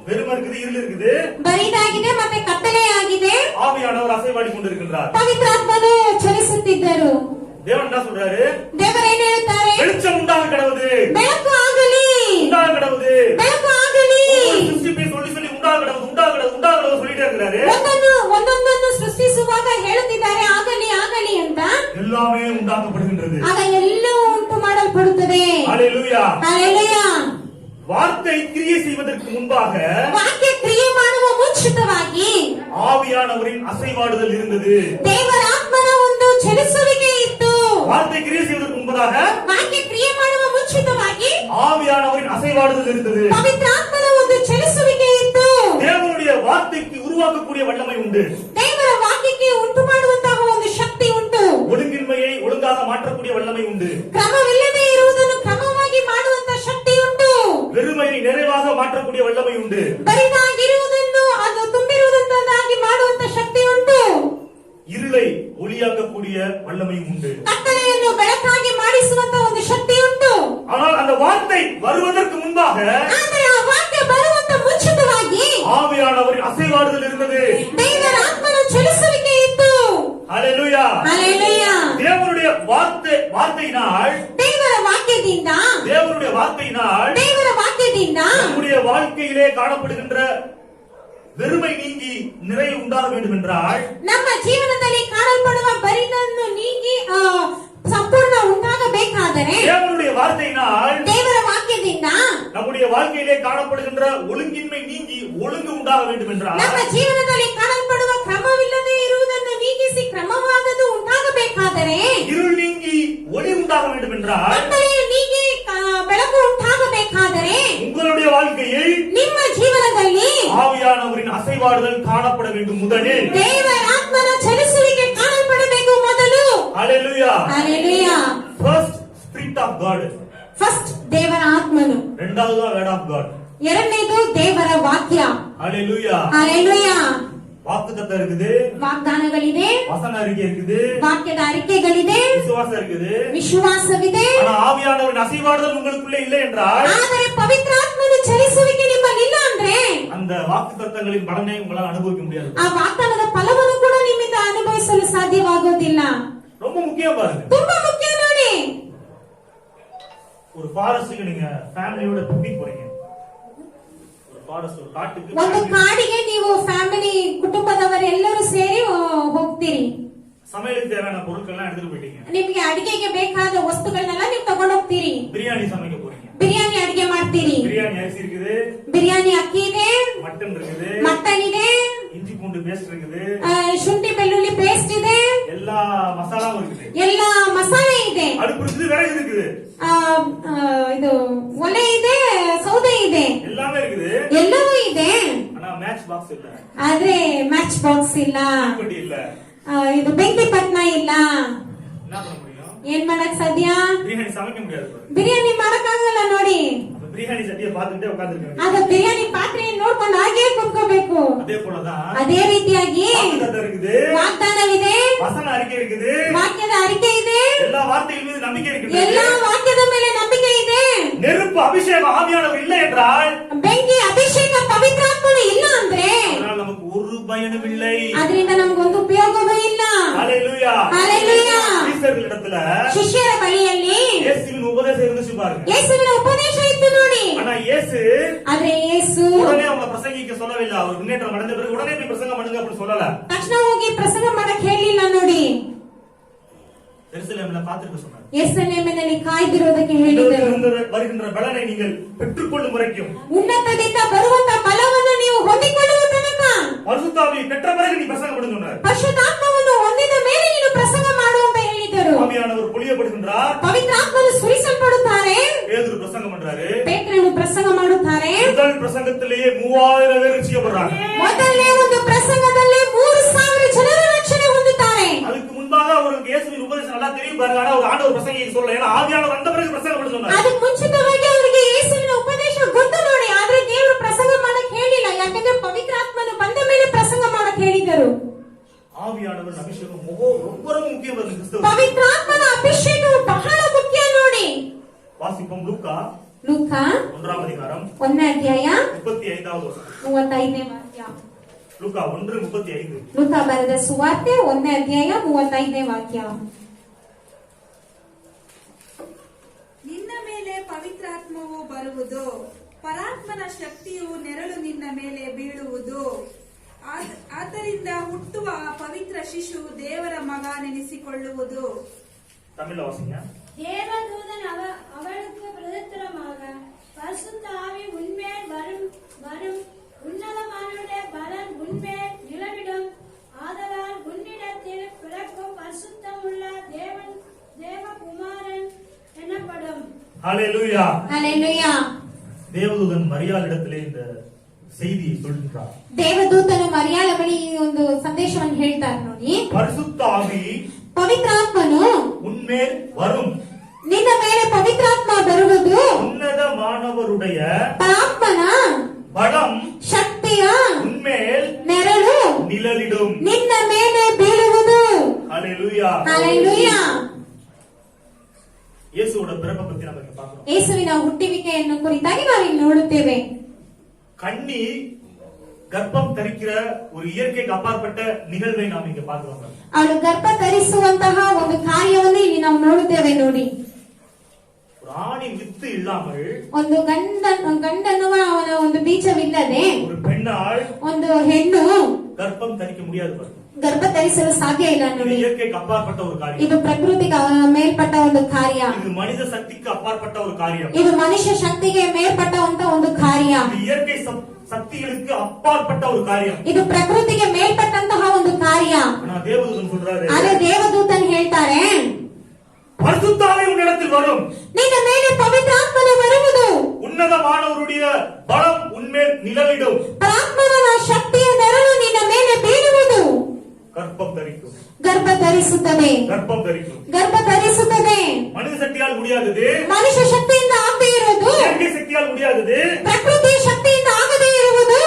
வெறுமை இருக்குது, இருள் இருக்குது, ಬರಿದಾಗಿದೆ ಮತ್ತೆ ಕತ್ತಲೆ ಆಗಿದೆ. ஆவியானவர் அசைவாடி கொண்டிருக்கின்றார். ಪವಿತ್ರಾತ್ಮನು ಚಲಿಸುತ್ತಿದ್ದರು. தேவன் என்ன சொல்றாரு? ದೇವರೇನು ಹೇಳ್ತಾರೆ? வெளிச்சம் உண்டாக கடவுது, ಬೆಳಕು ಆಗಲಿ, உண்டாக கடவுது. ಬೆಳಕು ಆಗಲಿ. சிருஷ்டிப்பை சொல்லி சொல்லி உண்டாக கடவுது, உண்டாக கடவுது, உண்டாக கடவுது சொல்லிட்டே இருக்கிறாரு. ಒಂದೊಂದನ್ನು ಸೃಷ್ಟಿಸುವಾಗ ಹೇಳುತ್ತಿದ್ದಾರೆ ಆಗಲಿ ಆಗಲಿ ಅಂತ. எல்லாமே உண்டாக்கப்படுகின்றது. ಆಗ ಎಲ್ಲವೂ ಉಂಟು ಮಾಡಲ್ಪಡುತ್ತದೆ. ஹalleluya. ಹಲ್ಲೆಲೂಯಾ. வார்த்தை கிரியை செய்வதற்கு முன்பாக ವಾಕ್ಯ ಕ್ರಿಯೆ ಮಾಡುವ ಮುಂಚಿತವಾಗಿ ஆவியானவரின் அசைவாடுதல் இருந்தது. ದೇವರ ಆತ್ಮನ ಒಂದು ಚಲಿಸುವಿಕೆ ಇತ್ತು. வார்த்தை கிரியை செய்வதற்கு முன்பதாக ವಾಕ್ಯ ಕ್ರಿಯೆ ಮಾಡುವ ಮುಂಚಿತವಾಗಿ ஆவியானவரின் அசைவாடுதல் இருந்தது. ಪವಿತ್ರಾತ್ಮನ ಒಂದು ಚಲಿಸುವಿಕೆ ಇತ್ತು. தேவனுடைய வார்த்தைக்கு உருவாக்கக்கூடிய வல்லமை உண்டு. ದೇವರ ವಾಕ್ಯಕ್ಕೆ ಉಂಟು ಮಾಡುವಂತಹ ಒಂದು ಶಕ್ತಿ ಉಂಟು. ஒழுங்கின்மையை ஒழுங்காக மாற்றக்கூடிய வல்லமை உண்டு. ಕ್ರಮವಿಲ್ಲದೆ ಇರುವುದನ್ನು ಕ್ರಮವಾಗಿ ಮಾಡುವಂತ ಶಕ್ತಿ ಉಂಟು. வெறுமையை நிறைவாக மாற்றக்கூடிய வல்லமை உண்டு. ಬರಿದಾಗಿರುವುದನ್ನು ಅದು ತುಂಬಿರುವುದನ್ನಾಗಿ ಮಾಡುವಂತ ಶಕ್ತಿ ಉಂಟು. இருளை ஒளியாக்கக்கூடிய வல்லமை உண்டு. ಕತ್ತಲೆಯನ್ನು ಬೆಳಕಾಗಿ ಮಾಡಿಸುವಂತ ಒಂದು ಶಕ್ತಿ ಉಂಟು. ஆனால் அந்த வார்த்தை வருவதற்கு முன்பாக ಆದರೆ ಆ ವಾಕ್ಯ ಬರುವಂತ ಮುಂಚಿತವಾಗಿ ஆவியானவரின் அசைவாடுதல் இருந்தது. ದೇವರ ಆತ್ಮನ ಚಲಿಸುವಿಕೆ ಇತ್ತು. ஹalleluya. ಹಲ್ಲೆಲೂಯಾ. தேவனுடைய வார்த்தையினால் ದೇವರ ವಾಕ್ಯದಿಂದ தேவனுடைய வார்த்தையினால் ದೇವರ ವಾಕ್ಯದಿಂದ நம்முடைய வாழ்க்கையிலே காணப்படுகின்ற வெறுமை நீங்கி நிறைவு உண்டாக வேண்டும் என்றால் ನಮ್ಮ ಜೀವನದಲ್ಲಿ ಕಾಣಲ್ಪಡುವ ಬರಿದನ್ನು ನೀಗಿ ಸಂಪೂರ್ಣ உண்டாக வேண்டும் என்றால் ನಮ್ಮ ಜೀವನದಲ್ಲಿ ಕಾಣಲ್ಪಡುವ ಕ್ರಮವಿಲ್ಲದೆ ಇರುವುದನ್ನು ನೀಗಿಸಿ ಕ್ರಮವಾದದ್ದು ಉಂಟಾಗಬೇಕಾದರೆ, இருள் நீங்கி ஒளி உண்டாக வேண்டும் என்றால் ಕತ್ತಲೆಯು ನೀಗಿ ಬೆಳಕು ಉಂಟಾಗಬೇಕಾದರೆ, உங்களுடைய வாழ்க்கையில் ನಿಮ್ಮ ಜೀವನದಲ್ಲಿ ஆவியானவரின் அசைவாடுதல் காணப்பட வேண்டும் முதலில். ದೇವರ ಆತ್ಮನ ಚಲಿಸುವಿಕೆ ಕಾಣಲ್ಪಡಬೇಕು ಮೊದಲು. Hallelujah. Hallelujah. First spirit of God. First ದೇವರ ಆತ್ಮನು, இரண்டாவது word of God. ಎರಡನೇದು ದೇವರ ವಾಕ್ಯ. ஹalleluya. ಹಲ್ಲೆಲೂಯಾ. வாக்குத்தத்தம் இருக்குது, ವಾಗ್ದಾನಗಳಿದೆ, வசன அறிக்கை இருக்குது, ವಾಕ್ಯದ ಅರಿಕೆಗಳಿದೆ, விசுவாசம் இருக்குது. ವಿಶ್ವಾಸವಿದೆ. ஆனா ஆவியானவரின் அசைவாடுதல் உங்களுக்குள்ளே இல்லை என்றால் ಆದರೆ ಪವಿತ್ರಾತ್ಮನ ಚಲಿಸುವಿಕೆ ನಿಮ್ಮಲ್ಲಿಲ್ಲ ಅಂದ್ರೆ அந்த வாக்குத்தத்தங்களின் பலனை உங்களால் அனுபவிக்க முடியாது. ಆ ವಾಗ್ದಾನದ ಫಲವನ್ನು ಕೂಡ ನಿಮ್ಮಿಂದ ಅನುಭವಿಸಲು ಸಾಧ್ಯವಾಗುವುದಿಲ್ಲ. ரொம்ப முக்கியம் பாருங்க. ತುಂಬಾ ಮುಖ್ಯ ನೋಡಿ. ஒரு ஃபாரஸ்ட்க்கு நீங்க ஃபேமிலியோட பிக்னிக் போறீங்க. ஒரு ஃபாரஸ்ட், ஒரு காட்டுக்கு ಒಂದು ಕಾಡಿಗೆ ನೀವು ಫ್ಯಾಮಿಲಿ ಕುಟುಂಬದವರೆಲ್ಲರೂ ಸೇರಿ ಹೋಗ್ತೀರಿ. சமையலுக்கு தேவையான பொருட்கள் எல்லாம் எடுத்துட்டு போயிட்டீங்க. ನಿಮ್ಗೆ ಅಡಿಗೆಗೆ ಬೇಕಾದ ವಸ್ತುಗಳನ್ನೆಲ್ಲ ನೀವು ತಗೊಂಡು ಹೋಗ್ತೀರಿ. பிரியாணி சமைக்க போறீங்க. ಬಿರಿಯಾನಿ ಅಡಿಗೆ ಮಾಡ್ತೀರಿ. பிரியாணி அரிசி இருக்குது, ಬಿರಿಯಾನಿ ಅಕ್ಕಿ ಇದೆ, மட்டன் இருக்குது, ಮಟನ್ ಇದೆ, இஞ்சி பூண்டு பேஸ்ட் இருக்குது, ಶುಂಠಿ ಬೆಳ್ಳುಳ್ಳಿ ಪೇಸ್ಟ್ ಇದೆ, எல்லா மசாலாவும் இருக்குது. ಎಲ್ಲ ಮಸಾಲೆ ಇದೆ, அடுப்பு இருக்குது, விறகு இருக்குது, ಇದು ಒಲೆ ಇದೆ, ಸೌದೆ ಇದೆ, எல்லாமே இருக்குது. ಎಲ್ಲವೂ ಇದೆ. ஆனா மேட்ச் பாக்ஸ் இல்ல, ಆದ್ರೆ ಮ್ಯಾಚ್ ಬಾಕ್ಸ್ ಇಲ್ಲ, பட்டி இல்ல. ಇದು ಬೆಂಕಿ ಪಟ್ನ ಇಲ್ಲ. என்ன பண்ண முடியும்? ಏನ್ ಮಾಡಕ್ ಸಾಧ್ಯ? பிரியாணி சமைக்க முடியாது பாருங்க. ಬಿರಿಯಾನಿ ಮಾಡಕ್ಕಾಗಲ್ಲ ನೋಡಿ. அப்ப பிரியாணி சட்டியை பார்த்துட்டே உட்கார்ந்திருக்காங்க. ಆಗ ಬಿರಿಯಾನಿ ಪಾತ್ರೆ ನೋಡ್ಕೊಂಡು ಹಾಗೆ ಕುತ್ಕೋಬೇಕು. அதே போலதான் ಅದೇ ರೀತಿಯಾಗಿ வாக்குத்தத்தம் இருக்குது, ವಾಗ್ದಾನವಿದೆ, வசன அறிக்கை இருக்குது, ವಾಕ್ಯದ ಅರಿಕೆ ಇದೆ, எல்லா வார்த்தைகள் மீது நம்பிக்கை இருக்குது. ಎಲ್ಲಾ ವಾಕ್ಯದ ಮೇಲೆ ನಂಬಿಕೆ ಇದೆ. நெருப்பு அபிஷேகம் ஆவியானவர் இல்லை என்றால் ಬೆಂಕಿ ಅಭಿಷೇಕ ಪವಿತ್ರಾತ್ಮನು ಇಲ್ಲ ಅಂದ್ರೆ அதனால் நமக்கு ஒரு பயனும் இல்லை. ಅದರಿಂದ ನಮಗೊಂದು ಉಪಯೋಗವೂ ಇಲ್ಲ. ஹalleluya. ஹalleluya. சீசர்களிடத்துல ಶಿಷ್ಯರ ಬಳಿಯಲ್ಲಿ இயேசுவின் உபதேசம் இருந்துச்சு பாருங்க. ಯೇಸುವಿನ ಉಪದೇಶ ಇತ್ತು ನೋಡಿ. ஆனா இயேசு ಆದ್ರೆ ಯೇಸು உடனே அவங்க பிரசங்கிக்க சொல்லவில்லை. அவர் முன்னேற்றம் அடைந்த பிறகு உடனே போய் பிரசங்கம் பண்ணுங்க அப்படி சொல்லல. ತಕ್ಷಣ ಹೋಗಿ ಪ್ರಸಂಗ ಮಾಡಕ್ ಹೇಳಿಲ್ಲ ನೋಡಿ. எருசலேம்ல காத்திருக்க சொன்னார். ಯೆರೂಸಲೇಮಿನಲ್ಲಿ ಕಾಯ್ದಿರೋದಕ್ಕೆ ಹೇಳಿದರು. வருகின்ற பலனை நீங்கள் பெற்றுக்கொள்ளும் வரைக்கும், ಉನ್ನತದಿಂದ ಬರುವಂತ ಫಲವನ್ನು ನೀವು ಹೊಂದಿಕೊಳ್ಳುವ ತನಕ, பரிசுத்த ஆவியை பெற்ற பிறகு நீ பிரசங்கம் பண்ணுங்க சொன்னார். ಪರಿಶುದ್ಧಾತ್ಮವನ್ನು ಹೊಂದಿದ ಮೇಲೆ ನೀನು ಪ್ರಸಂಗ ಮಾಡು ಅಂತ ಹೇಳಿದರು. ஆவியானவர் பொழியப்படுகின்றார். ಪವಿತ್ರಾತ್ಮನು ಸುರಿಸಲ್ಪಡುತ್ತಾರೆ. பேதுரு பிரசங்கம் பண்றாரு. ಪೇತ್ರನು ಪ್ರಸಂಗ ಮಾಡುತ್ತಾರೆ. முதல் பிரசங்கத்திலேயே 3000 பேர் ரட்சிக்கப்படுறாங்க. ಮೊದಲನೇ ಒಂದು ಪ್ರಸಂಗದಲ್ಲಿ 3000 ಜನರು ರಕ್ಷಣೆ ಹೊಂದುತ್ತಾರೆ. அதுக்கு முன்பாக அவருக்கு இயேசுவின் உபதேசம் நல்லா தெரியும் பாருங்க. ஆனா ஒரு ஆண்டவர் பிரசங்கிக்க சொல்லல. ஏன்னா ஆவியானவர் வந்த பிறகு பிரசங்கம் பண்ண சொன்னார். ಅದಕ್ಕೆ ಮುಂಚಿತವಾಗಿ ಅವರಿಗೆ ಯೇಸುವಿನ ಉಪದೇಶ ಗೊತ್ತು ನೋಡಿ. ಆದ್ರೆ ದೇವರು ಪ್ರಸಂಗ ಮಾಡಕ್ ಹೇಳಿಲ್ಲ. ಯಾಕಂದ್ರೆ ಪವಿತ್ರಾತ್ಮನು ಬಂದ ಮೇಲೆ ಪ್ರಸಂಗ ಮಾಡಕ್ ಹೇಳಿದರು. ஆவியானவர் அபிஷேகம் ரொம்ப ரொம்ப முக்கியம் கிறிஸ்தவ. ಪವಿತ್ರಾತ್ಮನ ಅಭಿಷೇಕವು ಬಹಳ ಮುಖ್ಯ ನೋಡಿ. வாசிப்போம் லூக்கா ಲೂಕ 1 அதிகாரம் 1ನೇ ಅಧ್ಯಾಯ 35வது வசனம். 35ನೇ ವಾಕ್ಯ. லூக்கா 1:35. ಲೂಕ ಬರೆದ ಸುವಾರ್ತೆ 1ನೇ ಅಧ್ಯಾಯ 35ನೇ ವಾಕ್ಯ. ನಿನ್ನ ಮೇಲೆ ಪವಿತ್ರಾತ್ಮವು ಬರುವುದು, ಪರಾತ್ಮನ ಶಕ್ತಿಯು ನೆರಳು ನಿನ್ನ ಮೇಲೆ ಬೀಳುವುದು. ಆದ್ದರಿಂದ ಹುಟ್ಟುವ ಆ ಪವಿತ್ರ ಶಿಶು ದೇವರ ಮಗ ನೆನೆಸಿಕೊಳ್ಳುವುದು. தமிழ்ல வாசிங்க. தேவதூதன் அவளுக்கு பிரதித்திரமாக, பரிசுத்த ஆவி உன்மேல் வரும், உன்னதமானவருடைய பலன் உன்மேல் நிலவிடும். ஆதலால் உன்னிடத்தில் பிறக்கும் பரிசுத்தமுள்ள தேவகுமாரன் எனப்படும். ஹalleluya. ಹಲ್ಲೆಲೂಯಾ. தேவதூதன் மரியாளிடத்திலே இந்த செய்தியை சொல்கிறார். ದೇವದೂತನು ಮರಿಯಾಳ ಬಳಿ ಈ ಒಂದು ಸಂದೇಶವನ್ನು ಹೇಳ್ತಾರೆ ನೋಡಿ. பரிசுத்த ஆவி ಪವಿತ್ರಾತ್ಮನು உன்மேல் வரும், ನಿನ್ನ ಮೇಲೆ ಪವಿತ್ರಾತ್ಮ ಬರುವುದು, உன்னதமானவருடைய ಆತ್ಮನ பலம் ಶಕ್ತಿಯ உன்மேல் ನೆರಳು நிழலிடும். ನಿನ್ನ ಮೇಲೆ ಬೀಳುವುದು. ஹalleluya. ಹಲ್ಲೆಲೂಯಾ. இயேசுவோட பிறப்பை பத்தி நம்ம இங்க பார்க்கிறோம். ಯೇಸುವಿನ ಹುಟ್ಟುವಿಕೆಯನ್ನು ಕುರಿತಾಗಿ ನಾವಿಲ್ಲಿ ನೋಡುತ್ತೇವೆ. கண்ணி கர்ப்பம் தரிக்கிற ஒரு இயற்கைக்கு அப்பாற்பட்ட நிகழ்வை நாம் இங்க பார்க்கிறோம். ಅವಳು ಗರ್ಭ ಧರಿಸುವಂತಹ ಒಂದು ಕಾರ್ಯವನ್ನು ಇಲ್ಲಿ ನಾವು ನೋಡುತ್ತೇವೆ ನೋಡಿ. ஒரு ஆணின் வித்து இல்லாமல், ಒಂದು ಗಂಡನ್ನುವ ಅವನ ಒಂದು ಬೀಜವಿಲ್ಲದೆ ஒரு பெண்ணால் ಒಂದು ಹೆಣ್ಣು கர்ப்பம் தரிக்க முடியாது பாருங்க. ಗರ್ಭ ಧರಿಸಲು ಸಾಧ್ಯ ಇಲ್ಲ இது ನೋಡಿ. இயற்கைக்கு அப்பாற்பட்ட ஒரு காரியம். ಇದು ಪ್ರಕೃತಿಗೆ ಮೇಲ್ಪಟ್ಟ ಒಂದು ಕಾರ್ಯ. இது மனித சக்திக்கு அப்பாற்பட்ட ஒரு காரியம். ಇದು ಮನುಷ್ಯ ಶಕ್ತಿಗೆ ಮೇಲ್ಪಟ್ಟಂತ ಒಂದು ಕಾರ್ಯ. இது இயற்கை சக்திகளுக்கு அப்பாற்பட்ட ஒரு காரியம். ಇದು ಪ್ರಕೃತಿಗೆ ಮೇಲ್ಪಟ್ಟಂತಹ ಒಂದು ಕಾರ್ಯ. ஆனா தேவதூதன் சொல்றாரு, ಆದ್ರೆ ದೇವದೂತನ್ ಹೇಳ್ತಾರೆ, பரிசுத்த ஆவி உன்னிடத்தில் வரும், ನಿನ್ನ ಮೇಲೆ ಪವಿತ್ರಾತ್ಮನು ಬರುವುದು, உன்னதமானவருடைய பலம் உன்மேல் நிழலிடும், ಪರಾತ್ಮನ ಶಕ್ತಿಯ ನೆರಳು ನಿನ್ನ ಮೇಲೆ ಬೀಳುವುದು, கர்ப்பம் தரிக்கும், ಗರ್ಭ ಧರಿಸುತ್ತದೆ, கர்ப்பம் தரிக்கும். ಗರ್ಭ ಧರಿಸುತ್ತದೆ. மனித சக்தியால் முடியாதது, ಮನುಷ್ಯ ಶಕ್ತಿಯಿಂದ ಆಗದೇ ಇರುವುದು, இயற்கை சக்தியால் முடியாதது, ಪ್ರಕೃತಿ ಶಕ್ತಿಯಿಂದ ಆಗದೇ ಇರುವುದು,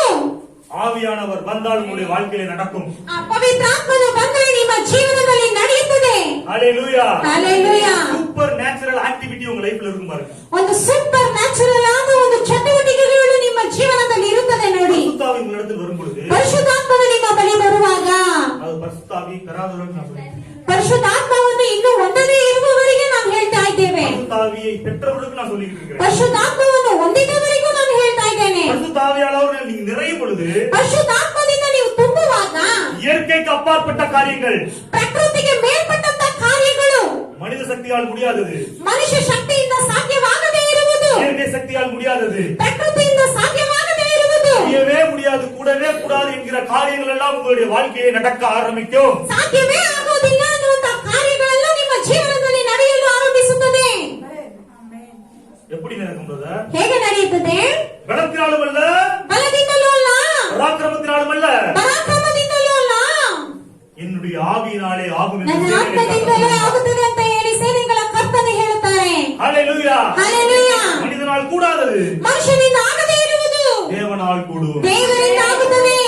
ஆவியானவர் வந்தால் உங்களுடைய வாழ்க்கையில நடக்கும். ಆ ಪವಿತ್ರಾತ್ಮನು ಬಂದರೆ ನಿಮ್ಮ ಜೀವನದಲ್ಲಿ ನಡೆಯುತ್ತದೆ. ஹalleluya. ಹಲ್ಲೆಲೂಯಾ. சூப்பர் நேச்சுரல் ஆக்டிவிட்டி உங்க லைஃப்ல இருக்கும் பாருங்க. ಒಂದು ಸೂಪರ್ ನ್ಯಾಚುರಲ್ ಆದ ಒಂದು ಚಟುವಟಿಕೆಗಳು ನಿಮ್ಮ ಜೀವನದಲ್ಲಿ ಇರುತ್ತದೆ ನೋಡಿ. பரிசுத்த ஆவி உங்களிடத்தில் வரும் பொழுது, ಪರಿಶುದ್ಧಾತ್ಮನು ನಿಮ್ಮ ಬಳಿ ಬರುವಾಗ, அது பரிசுத்த ஆவி பெறாதவர்களுக்கு நான் சொல்றேன். ಪರಿಶುದ್ಧಾತ್ಮವನ್ನು ಇನ್ನೂ ಹೊಂದದೇ ಇರುವವರಿಗೆ ನಾವು ಹೇಳ್ತಾ ಇದ್ದೇವೆ. பரிசுத்த ஆவியை பெற்றவர்களுக்கு நான் சொல்லிட்டு இருக்கிறேன். ಪರಿಶುದ್ಧಾತ್ಮವನ್ನು ಹೊಂದಿದವರಿಗೂ ನಾನು ಹೇಳ್ತಾ ಇದ್ದೇನೆ. பரிசுத்த ஆவியானவர் நீங்க நிறையும் பொழுது, ಪರಿಶುದ್ಧಾತ್ಮದಿಂದ ನೀವು ತುಂಬುವಾಗ இயற்கைக்கு அப்பாற்பட்ட காரியங்கள், ಪ್ರಕೃತಿಗೆ ಮೇಲ್ಪಟ್ಟಂತ ಕಾರ್ಯಗಳು, மனித சக்தியால் முடியாதது, ಮನುಷ್ಯ ಶಕ್ತಿಯಿಂದ ಸಾಧ್ಯವಾಗದೇ ಇರುವುದು, இயற்கை சக்தியால் முடியாதது, ಪ್ರಕೃತಿಯಿಂದ ಸಾಧ್ಯವಾಗದೇ ಇರುವುದು, செய்யவே முடியாது, கூடவே கூடாது என்கிற காரியங்கள் எல்லாம் உங்களுடைய வாழ்க்கையை நடக்க ஆரம்பிக்கும். ಸಾಧ್ಯವೇ ಆಗೋದಿಲ್ಲ ಅನ್ನುವಂತ ಕಾರ್ಯಗಳೆಲ್ಲ ನಿಮ್ಮ ಜೀವನದಲ್ಲಿ ನಡೆಯಲು ಆರಂಭಿಸುತ್ತದೆ. எப்படி நடக்கும் brother? ಹೇಗೆ ನಡೆಯುತ್ತದೆ? பலத்தினாலும் அல்ல, ಬಲದಿಂದಲೂ ಅಲ್ಲ, பராக்கிரமத்தினாலும் அல்ல, ಪರಾಕ್ರಮದಿಂದಲೂ ಅಲ್ಲ, என்னுடைய ஆவியினாலே ஆகும் என்று ನನ್ನ ಆತ್ಮದಿಂದಲೇ ಆಗುತ್ತದೆ ಅಂತ ಹೇಳಿ ಸೇನೆಗಳ ಕರ್ತನೆ ಹೇಳುತ್ತಾರೆ. ஹalleluya. ಹಲ್ಲೆಲೂಯಾ. மனிதனால் கூடாதது ಮನುಷ್ಯನಿಂದ ಆಗದೇ ಇರುವುದು தேவனால் கூடும், ದೇವರಿಂದ ಆಗುತ್ತದೆ.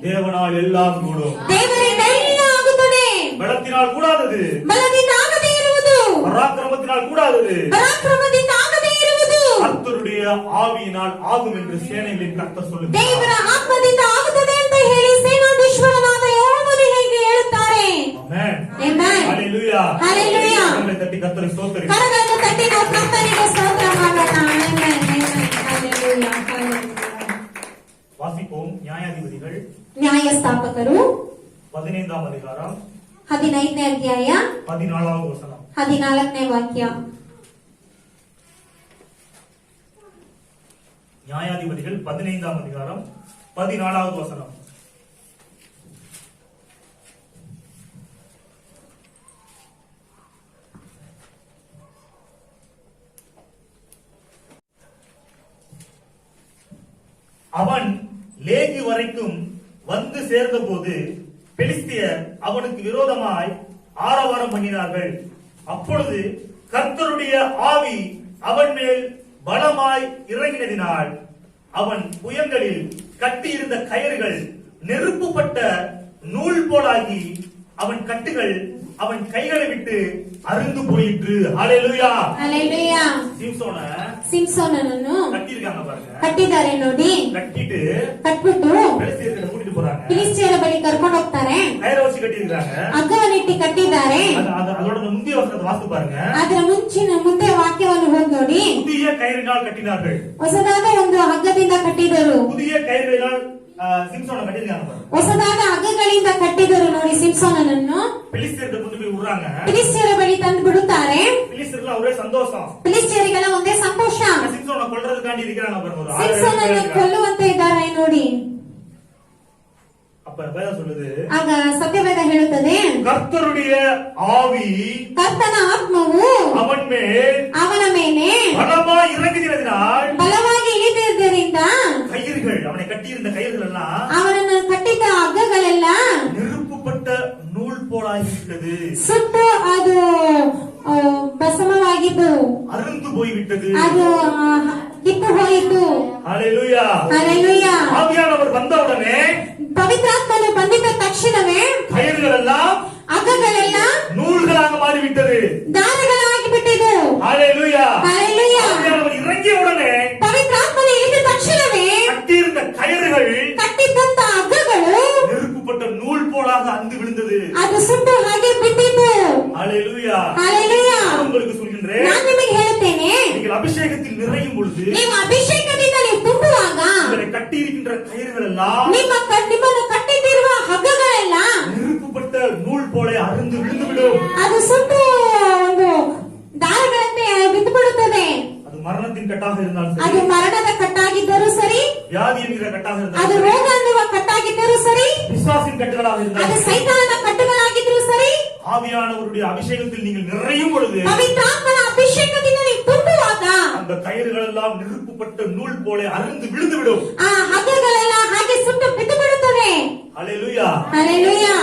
தேவனால் எல்லாம் கூடும். ದೇವರಿಂದ ಎಲ್ಲ ಆಗುತ್ತದೆ. பலத்தினால் கூடாதது, ಬಲದಿಂದ ಆಗದೇ ಇರುವುದು, பராக்கிரமத்தினால் கூடாதது, ಪರಾಕ್ರಮದಿಂದ ಆಗದೇ ಇರುವುದು கர்த்தருடைய ஆவியினால் ஆகும் என்று சேனைகளின் கர்த்தர் சொல்லுகிறார். ದೇವರ ಆತ್ಮದಿಂದ ಆಗುತ್ತದೆ ಅಂತ ಹೇಳಿ ಸೇನಾಧೀಶ್ವರನಾದ ಯೆಹೋವನು ಹೇಗೆ ಹೇಳುತ್ತಾರೆ. ஆமென். ಆಮೆನ್. ஹalleluya. ஹalleluya. கரங்களை தட்டி கர்த்தரை ஸ்தோத்திரிப்போம். ಕರಗಳನ್ನು ತಟ್ಟಿ ನಾವು ಕರ್ತನಿಗೆ ಸ್ತೋತ್ರ ಮಾಡೋಣ. ಆಮೆನ್. ಆಮೆನ್. ಹಲ್ಲೆಲೂಯಾ. ಹಲ್ಲೆಲೂಯಾ. வாசிப்போம் நியாயாதிபதிகள் ನ್ಯಾಯಸ್ಥಾಪಕರು 15ஆம் அதிகாரம் 15ನೇ ಅಧ್ಯಾಯ 14வது வசனம். 14ನೇ ವಾಕ್ಯ. நியாயாதிபதிகள் 15ஆம் அதிகாரம் 14வது வசனம். அவன் லேகி வரைக்கும் வந்து சேர்ந்தபோது பெலிஸ்தியர் அவனுக்கு விரோதமாய் ஆரவாரம் பண்ணினார்கள். அப்பொழுது கர்த்தருடைய ஆவி அவன் மேல் பலமாய் இறங்கினதினால் அவன் புயங்களில் கட்டியிருந்த கயிறுகள் நெருப்புப்பட்ட நூல் போலாகி அவன் கட்டுகள் அவன் கைகளை விட்டு அருந்து போயிற்று. ஹalleluya. ಹಲ್ಲೆಲೂಯಾ. ಸಿಂಸೋನನನ್ನು கட்டியிருக்காங்க பாருங்க. ಕಟ್ಟಿದ್ದಾರೆ ನೋಡಿ. கட்டிட்டு ಕಟ್ಬಿಟ್ಟು பெலிஸ்தியர்கிட்ட கூட்டிட்டு போறாங்க. ಫಿಲಿಸ್ಟಿಯರ ಬಳಿ ಕರ್ಕೊಂಡು ಹೋಗ್ತಾರೆ. கயிறை வச்சு கட்டியிருக்காங்க. ಹಗ್ಗವನ್ನಿಟ್ಟು ಕಟ್ಟಿದ್ದಾರೆ. அதோட முந்தைய வசனத்தை வாசித்து பாருங்க. ಅದರ ಮುಂದೆ ವಾಕ್ಯವನ್ನು ಹೋಗಿ ನೋಡಿ. புதிய கயிறினால் கட்டினார்கள். ಹೊಸದಾದ ಒಂದು ಹಗ್ಗದಿಂದ ಕಟ್ಟಿದರು. புதிய கயிறுகளினால் சிம்சோனை கட்டியிருக்காங்க பாருங்க. ಹೊಸದಾದ ಹಗ್ಗಗಳಿಂದ ಕಟ್ಟಿದರು ನೋಡಿ ಸಿಂಸೋನನನ್ನು. பெலிஸ்தியர்கிட்ட கொண்டு போய் விடுறாங்க. ಫಿಲಿಸ್ಟಿಯರ ಬಳಿ ತಂದು ಬಿಡುತ್ತಾರೆ. பெலிஸ்தியர்கள் ஒரே சந்தோஷம். ಫಿಲಿಸ್ಟಿಯರಿಗೆಲ್ಲ ಒಂದೇ ಸಂತೋಷ. சிம்சோனை கொல்றதுக்காண்டி இருக்கிறாங்க பாருங்க. ಸಿಂಸೋನನ್ನು ಕೊಲ್ಲುವಂತೆ ಇದ್ದಾರೆ ನೋಡಿ. அப்ப வேதம் சொல்லுது, ಆಗ ಸತ್ಯವೇದ ಹೇಳುತ್ತದೆ, கர்த்தருடைய ஆவி ಕರ್ತನ ಆತ್ಮವು அவன் மேல் ಅವನ ಮೇಲೆ பலமாய் இறங்குகிறதினால் ಬಲವಾಗಿ ಇಳಿದಿದ್ದರಿಂದ கயிறுகள் அவனை கட்டியிருந்த கயிறுகள் எல்லாம் ಅವನನ್ನು ಕಟ್ಟಿದ್ದ ಹಗ್ಗಗಳೆಲ್ಲ நெருப்புப்பட்ட நூல் போலாகிவிட்டது, ಸುಟ್ಟು ಅದು ಭಸ್ಮವಾಗಿದ್ದು அருந்து போய்விட்டது. ಅದು ಕಿತ್ತು ಹೋಯಿತು. ஹalleluya. ಹಲ್ಲೆಲೂಯಾ. ஆவியானவர் வந்தவுடனே ಪವಿತ್ರಾತ್ಮನು ಬಂದಿದ್ದ ತಕ್ಷಣವೇ கயிறுகள் எல்லாம் ಹಗ್ಗಗಳೆಲ್ಲ நூல்களாக மாறிவிட்டது. ದಾರಗಳಾಗಿ ಬಿಟ್ಟಿದ್ದು. ஹalleluya. ಹಲ್ಲೆಲೂಯಾ. ஆவியானவர் இறங்கிய உடனே ಪವಿತ್ರಾತ್ಮನು ಇಳಿದ ತಕ್ಷಣವೇ கட்டியிருந்த கயிறுகள் ಕಟ್ಟಿದ್ದಂತ ಹಗ್ಗಗಳು நெருப்புப்பட்ட நூல் போலாக அந்து விழுந்தது. ಅದು ಸುಟ್ಟು ಹಾಗೆ ಬಿಟ್ಟಿದ್ದು. ஹalleluya. ಹಲ್ಲೆಲೂಯಾ. நான் உங்களுக்கு சொல்கின்றேன், ನಾನು ನಿಮಗೆ ಹೇಳುತ್ತೇನೆ, நீங்கள் அபிஷேகத்தில் நிறையும் பொழுது ನೀವು ಅಭಿಷೇಕದಿಂದ ನೀವು ತುಂಬುವಾಗ உங்களை கட்டியிருக்கின்ற கயிறுகள் எல்லாம் ನಿಮ್ಮನ್ನು ಕಟ್ಟಿದ್ದಿರುವ ಹಗ್ಗಗಳೆಲ್ಲ நெருப்புப்பட்ட நூல் போல அருந்து விழுந்துவிடும். ಅದು ಸುಟ್ಟು ಒಂದು ದಾರಗಳಂತೆ ಬಿದ್ದು ಬಿಡುತ್ತದೆ. அது மரணத்தின் கட்டாக இருந்தாலும் ಅದು சரி, ಮರಣದ ಕಟ್ಟಾಗಿದ್ದರೂ ಸರಿ, வியாதி என்கிற கட்டாக ಅದು இருந்தாலும் ರೋಗ ಅನ್ನುವ ಕಟ್ಟಾಗಿದ್ದರೂ ಸರಿ, விசுவாசின் கட்டுகளாக ಅದು இருந்தாலும் ಸೈತಾನನ ಕಟ್ಟುಗಳಾಗಿದ್ರೂ ಸರಿ, ஆவியானவருடைய அபிஷேகத்தில் நீங்கள் நிறையும் பொழுது ಪವಿತ್ರಾತ್ಮನ ಅಭಿಷೇಕದಿಂದ ನೀವು ತುಂಬುವಾಗ அந்த கயிறுகள் எல்லாம் நெருப்புப்பட்ட நூல் போல அருந்து விழுந்து விடும். ಆ ಹಗ್ಗಗಳೆಲ್ಲ ಹಾಗೆ ಸುಟ್ಟು ಬಿದ್ದು ಬಿಡುತ್ತವೆ. ஹல்லேலூயா. ಹಲ್ಲೆಲೂಯಾ.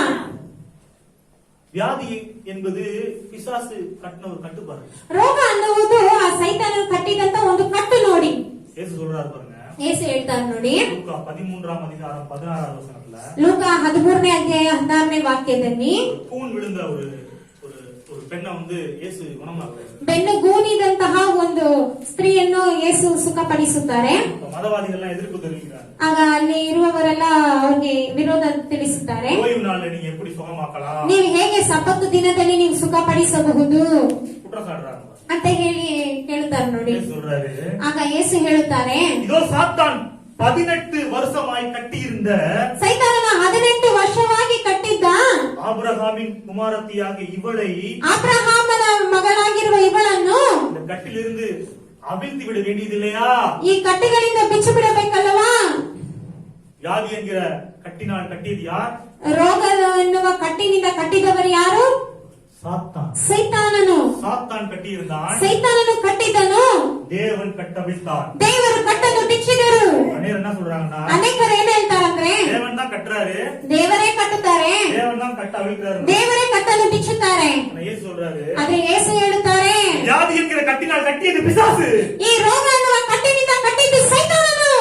வியாதி என்பது பிசாசு கட்டின ஒரு கட்டுப்பாடு. ರೋಗ ಅನ್ನುವುದು ಆ ಸೈತಾನನು ಕಟ್ಟಿದಂತ ಒಂದು ಕಟ್ಟು ನೋಡಿ. இயேசு சொல்றாரு பாருங்க, ಯೇಸು ಹೇಳ್ತಾರೆ ನೋಡಿ, லூக்கா 13ஆம் அதிகாரம் 16ஆம் வசனத்துல ಲೂಕ 13ನೇ ಅಧ್ಯಾಯ 16ನೇ ವಾಕ್ಯದಲ್ಲಿ ஒரு கூன் விழுந்த ஒரு ஒரு ஒரு பெண்ணை வந்து இயேசு குணமாக்குறாரு. ಬೆನ್ನು ಗೂನಿದಂತಹ ಒಂದು ಸ್ತ್ರೀಯನ್ನು ಯೇಸು ಸುಖಪಡಿಸುತ್ತಾರೆ. மதவாதிகள் எதிர்ப்பு தெரிவிக்கிறாங்க. ಆಗ ಅಲ್ಲಿ ಇರುವವರೆಲ್ಲ ಅವ್ರಿಗೆ ವಿರೋಧ ತಿಳಿಸುತ್ತಾರೆ. ஓய்வு நாள்ல நீங்க எப்படி சுகமாக்கலாம் ನೀವು ಹೇಗೆ ಸಬ್ಬತ್ತು ದಿನದಲ್ಲಿ ನೀವು ಸುಖಪಡಿಸಬಹುದು குற்றம் சாட்டுறாங்க. ಅಂತ ಹೇಳಿ ಕೇಳುತ್ತಾರೆ ನೋಡಿ. இயேசு சொல்றாரு, ಆಗ ಯೇಸು ಹೇಳುತ್ತಾರೆ, இதோ சாத்தான் 18 வருஷமாய் கட்டியிருந்த ಸೈತಾನನ 18 ವರ್ಷವಾಗಿ ಕಟ್ಟಿದ್ದ ஆபிரகாமின் குமாரத்தியாக இவளை ಅಬ್ರಹಾಮನ ಮಗಳಾಗಿರುವ ಇವಳನ್ನು இந்த கட்டிலிருந்து அவிழ்த்து விட வேண்டியது இல்லையா? ಈ ಕಟ್ಟಿಗಳಿಂದ ಬಿಚ್ಚು ಬಿಡಬೇಕಲ್ಲವಾ? வியாதி என்கிற கட்டினால் கட்டியது யார்? ರೋಗ ಎನ್ನುವ ಕಟ್ಟಿನಿಂದ ಕಟ್ಟಿದವರು ಯಾರು? சாத்தான். ಸೈತಾನನು. சாத்தான் கட்டியிருந்தான், ಸೈತಾನನು ಕಟ್ಟಿದ್ದನು தேவன் கட்டவிழ்த்தார். ದೇವರು ಕಟ್ಟನ್ನು ಬಿಚ್ಚಿದರು. அநேகர் என்ன சொல்றாங்கன்னா, ಅನೇಕರು ಏನ್ ಹೇಳ್ತಾರಂದ್ರೆ, தேவன் தான் கட்டுறாரு, ದೇವರೇ ಕಟ್ಟುತ್ತಾರೆ, தேவன் தான் கட்ட அவிழ்க்கிறாரு. ದೇವರೇ ಕಟ್ಟನ್ನು ಬಿಚ್ಚುತ್ತಾರೆ. ஆனா இயேசு சொல்றாரு, ಆದ್ರೆ ಯೇಸು ಹೇಳುತ್ತಾರೆ, வியாதி என்கிற கட்டினால் கட்டியது பிசாசு, ಈ ರೋಗ ಎನ್ನುವ ಕಟ್ಟಿನಿಂದ ಕಟ್ಟಿದ್ದು ಸೈತಾನನು,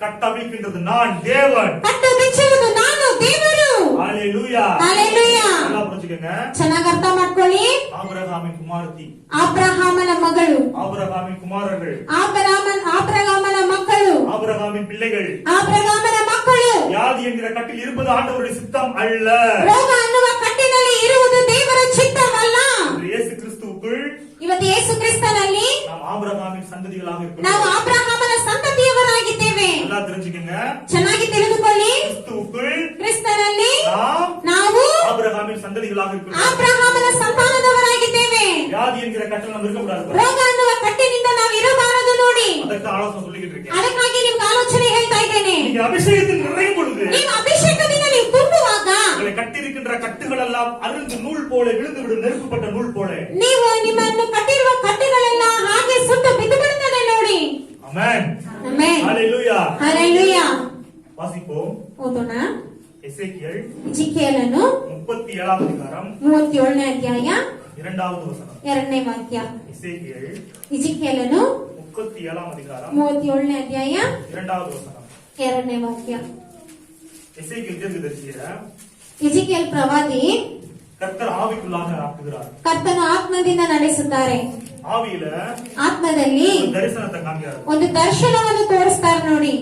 கட்டவிழ்க்கின்றது நான் தேவன். ಕಟ್ಟು ಬಿಚ್ಚುವುದು ನಾನು ದೇವರು. ஹல்லேலூயா. ಹಲ್ಲೆಲೂಯಾ. நல்லா புரிஞ்சுக்கங்க. ಚೆನ್ನಾಗಿ ಅರ್ಥ ಮಾಡ್ಕೊಳ್ಳಿ. ஆபிரகாமின் குமாரத்தி, ಆಬ್ರಹಾಮನ ಮಗಳು, ஆபிரகாமின் குமாரர்கள், ಆಬ್ರಹಾಮನ ಮಕ್ಕಳು, ஆபிரகாமின் பிள்ளைகள் ಆಬ್ರಹಾಮನ ಮಕ್ಕಳು. வியாதி என்கிற கட்டில் இருப்பது ஆண்டவருடைய சித்தம் அல்ல. ರೋಗ ಅನ್ನುವ ಕಟ್ಟಿನಲ್ಲಿ ಇರುವುದು ದೇವರ ಚಿತ್ತವಲ್ಲ. இன்று இயேசு கிறிஸ்துவுக்குள் ಇವತ್ತು ಯೇಸು ಕ್ರಿಸ್ತನಲ್ಲಿ நாம் ஆபிரகாமின் சந்ததிகளாக ನಾವು இருக்கிறோம். ಅಬ್ರಹಾಮನ ಸಂತತಿಯವರಾಗಿದ್ದೇವೆ. நல்லா தெரிஞ்சுக்கங்க. ಚೆನ್ನಾಗಿ ತಿಳಿದುಕೊಳ್ಳಿ. கிறிஸ்துவுக்குள் ಕ್ರಿಸ್ತನಲ್ಲಿ நாம் ನಾವು ஆபிரகாமின் சந்ததிகளாக இருக்கிறோம். ಅಬ್ರಹಾಮನ ಸಂತಾನದವರಾಗಿದ್ದೇವೆ. வியாதி என்கிற கட்டில் நம்ம இருக்கக்கூடாது. ರೋಗ ಅನ್ನುವ ಕಟ್ಟಿನಿಂದ ನಾವು ಇರಬಾರದು ನೋಡಿ. அதற்கு ஆலோசனை சொல்லிக்கிட்டு இருக்கேன். ಅದಕ್ಕಾಗಿ ನಿಮ್ಗೆ ಆಲೋಚನೆ ಹೇಳ್ತಾ ಇದ್ದೇನೆ. நீங்க அபிஷேகத்தில் நிறையும் பொழுது ನೀವು ಅಭಿಷೇಕದಿಂದ ನೀವು ತುಂಬುವಾಗ உங்களை கட்டியிருக்கின்ற கட்டுகள் எல்லாம் அருந்து நூல் போல விழுந்து விடும், நெருப்புப்பட்ட நூல் போல. ನೀವು ನಿಮ್ಮನ್ನು ಕಟ್ಟಿರುವ ಕಟ್ಟುಗಳೆಲ್ಲ ಹಾಗೆ ಸುಟ್ಟು ಬಿದ್ದು ಬಿಡುತ್ತದೆ ನೋಡಿ. ஆமென். ಆಮೆನ್. ஹல்லேலூயா. ಹಲ್ಲೆಲೂಯಾ. வாசிப்போம். ಓದೋಣ. எசேக்கியேல் ಎಜಿಕೇಲನು 37ஆம் அதிகாரம் 37ನೇ ಅಧ್ಯಾಯ 2வது வசனம். 2ನೇ ವಾಕ್ಯ. எசேக்கியேல் ಎಜಿಕೇಲನು 37ஆம் அதிகாரம் 37ನೇ ಅಧ್ಯಾಯ 2வது வசனம். 2ನೇ ವಾಕ್ಯ. எசேக்கியேல் தீர்க்கதரிசியை ಎಜಿಕೇಲ್ ಪ್ರವಾದಿ கர்த்தர் ஆவிக்குள்ளாக ஆக்குகிறார். ಕರ್ತನು ಆತ್ಮದಿಂದ ನಡೆಸುತ್ತಾರೆ. ஆவியில ಆತ್ಮದಲ್ಲಿ ஒரு தரிசனத்தை காண்கிறார். ಒಂದು ದರ್ಶನವನ್ನು ತೋರಿಸ್ತಾರೆ ನೋಡಿ.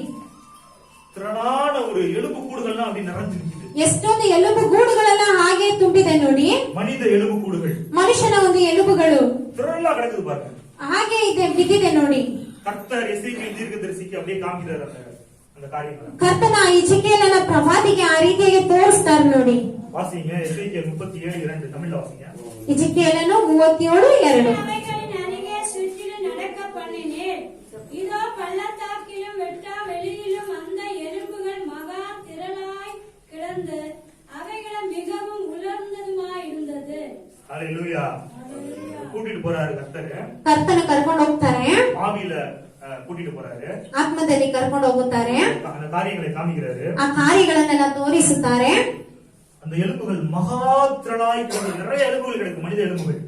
திரளான ஒரு எலும்பு கூடுகள்லாம் அப்படி நிறைஞ்சிருக்குது. ಎಷ್ಟೊಂದು ಎಲುಬು ಗೂಡುಗಳೆಲ್ಲ ಹಾಗೆ ತುಂಬಿದೆ ನೋಡಿ. மனித எலும்பு கூடுகள் ಮನುಷ್ಯನ ಒಂದು ಎಲುಬುಗಳು திரளா கிடக்குது பாருங்க. ಹಾಗೆ ಇದೆ ಬಿದ್ದಿದೆ ನೋಡಿ. கர்த்தர் எசேக்கியேல் தீர்க்கதரிசிக்கு அப்படியே காண்கிறார் அந்த காரியங்களை. ಕರ್ತನ ಎಜಿಕೇಲನ ಪ್ರವಾದಿಗೆ ಆ ರೀತಿಯಾಗಿ ತೋರಿಸ್ತಾರೆ ನೋಡಿ. வாசிங்க எசேக்கியேல் 37:2 தமிழ்ல வாசிங்க. ಎಜಿಕೇಲನು 37:2. அவைகளின் அருகே சுற்றிலும் நடக்க பண்ணினேன். இதோ பள்ளத்தாக்கிலும் வெட்டா வெளியிலும் அந்த எலும்புகள் மகா திரளாய் கிடந்து அவைகள் மிகவும் உலர்ந்ததுமாயிருந்தது. ஹல்லேலூயா. கூட்டிட்டு போறாரு கர்த்தர். ಕರ್ತನ ಕರ್ಕೊಂಡು ಹೋಗ್ತಾರೆ. ஆவியில கூட்டிட்டு போறாரு. ಆತ್ಮದಲ್ಲಿ ಕರ್ಕೊಂಡು ಹೋಗುತ್ತಾರೆ. அந்த காரியங்களை காமிக்கிறாரு. ಆ ಕಾರ್ಯಗಳನ್ನೆಲ್ಲ ತೋರಿಸುತ್ತಾರೆ. அந்த எலும்புகள் மகா திரளாய் கிடந்து நிறைய எலும்புகள் கிடக்கு, மனித எலும்புகள்.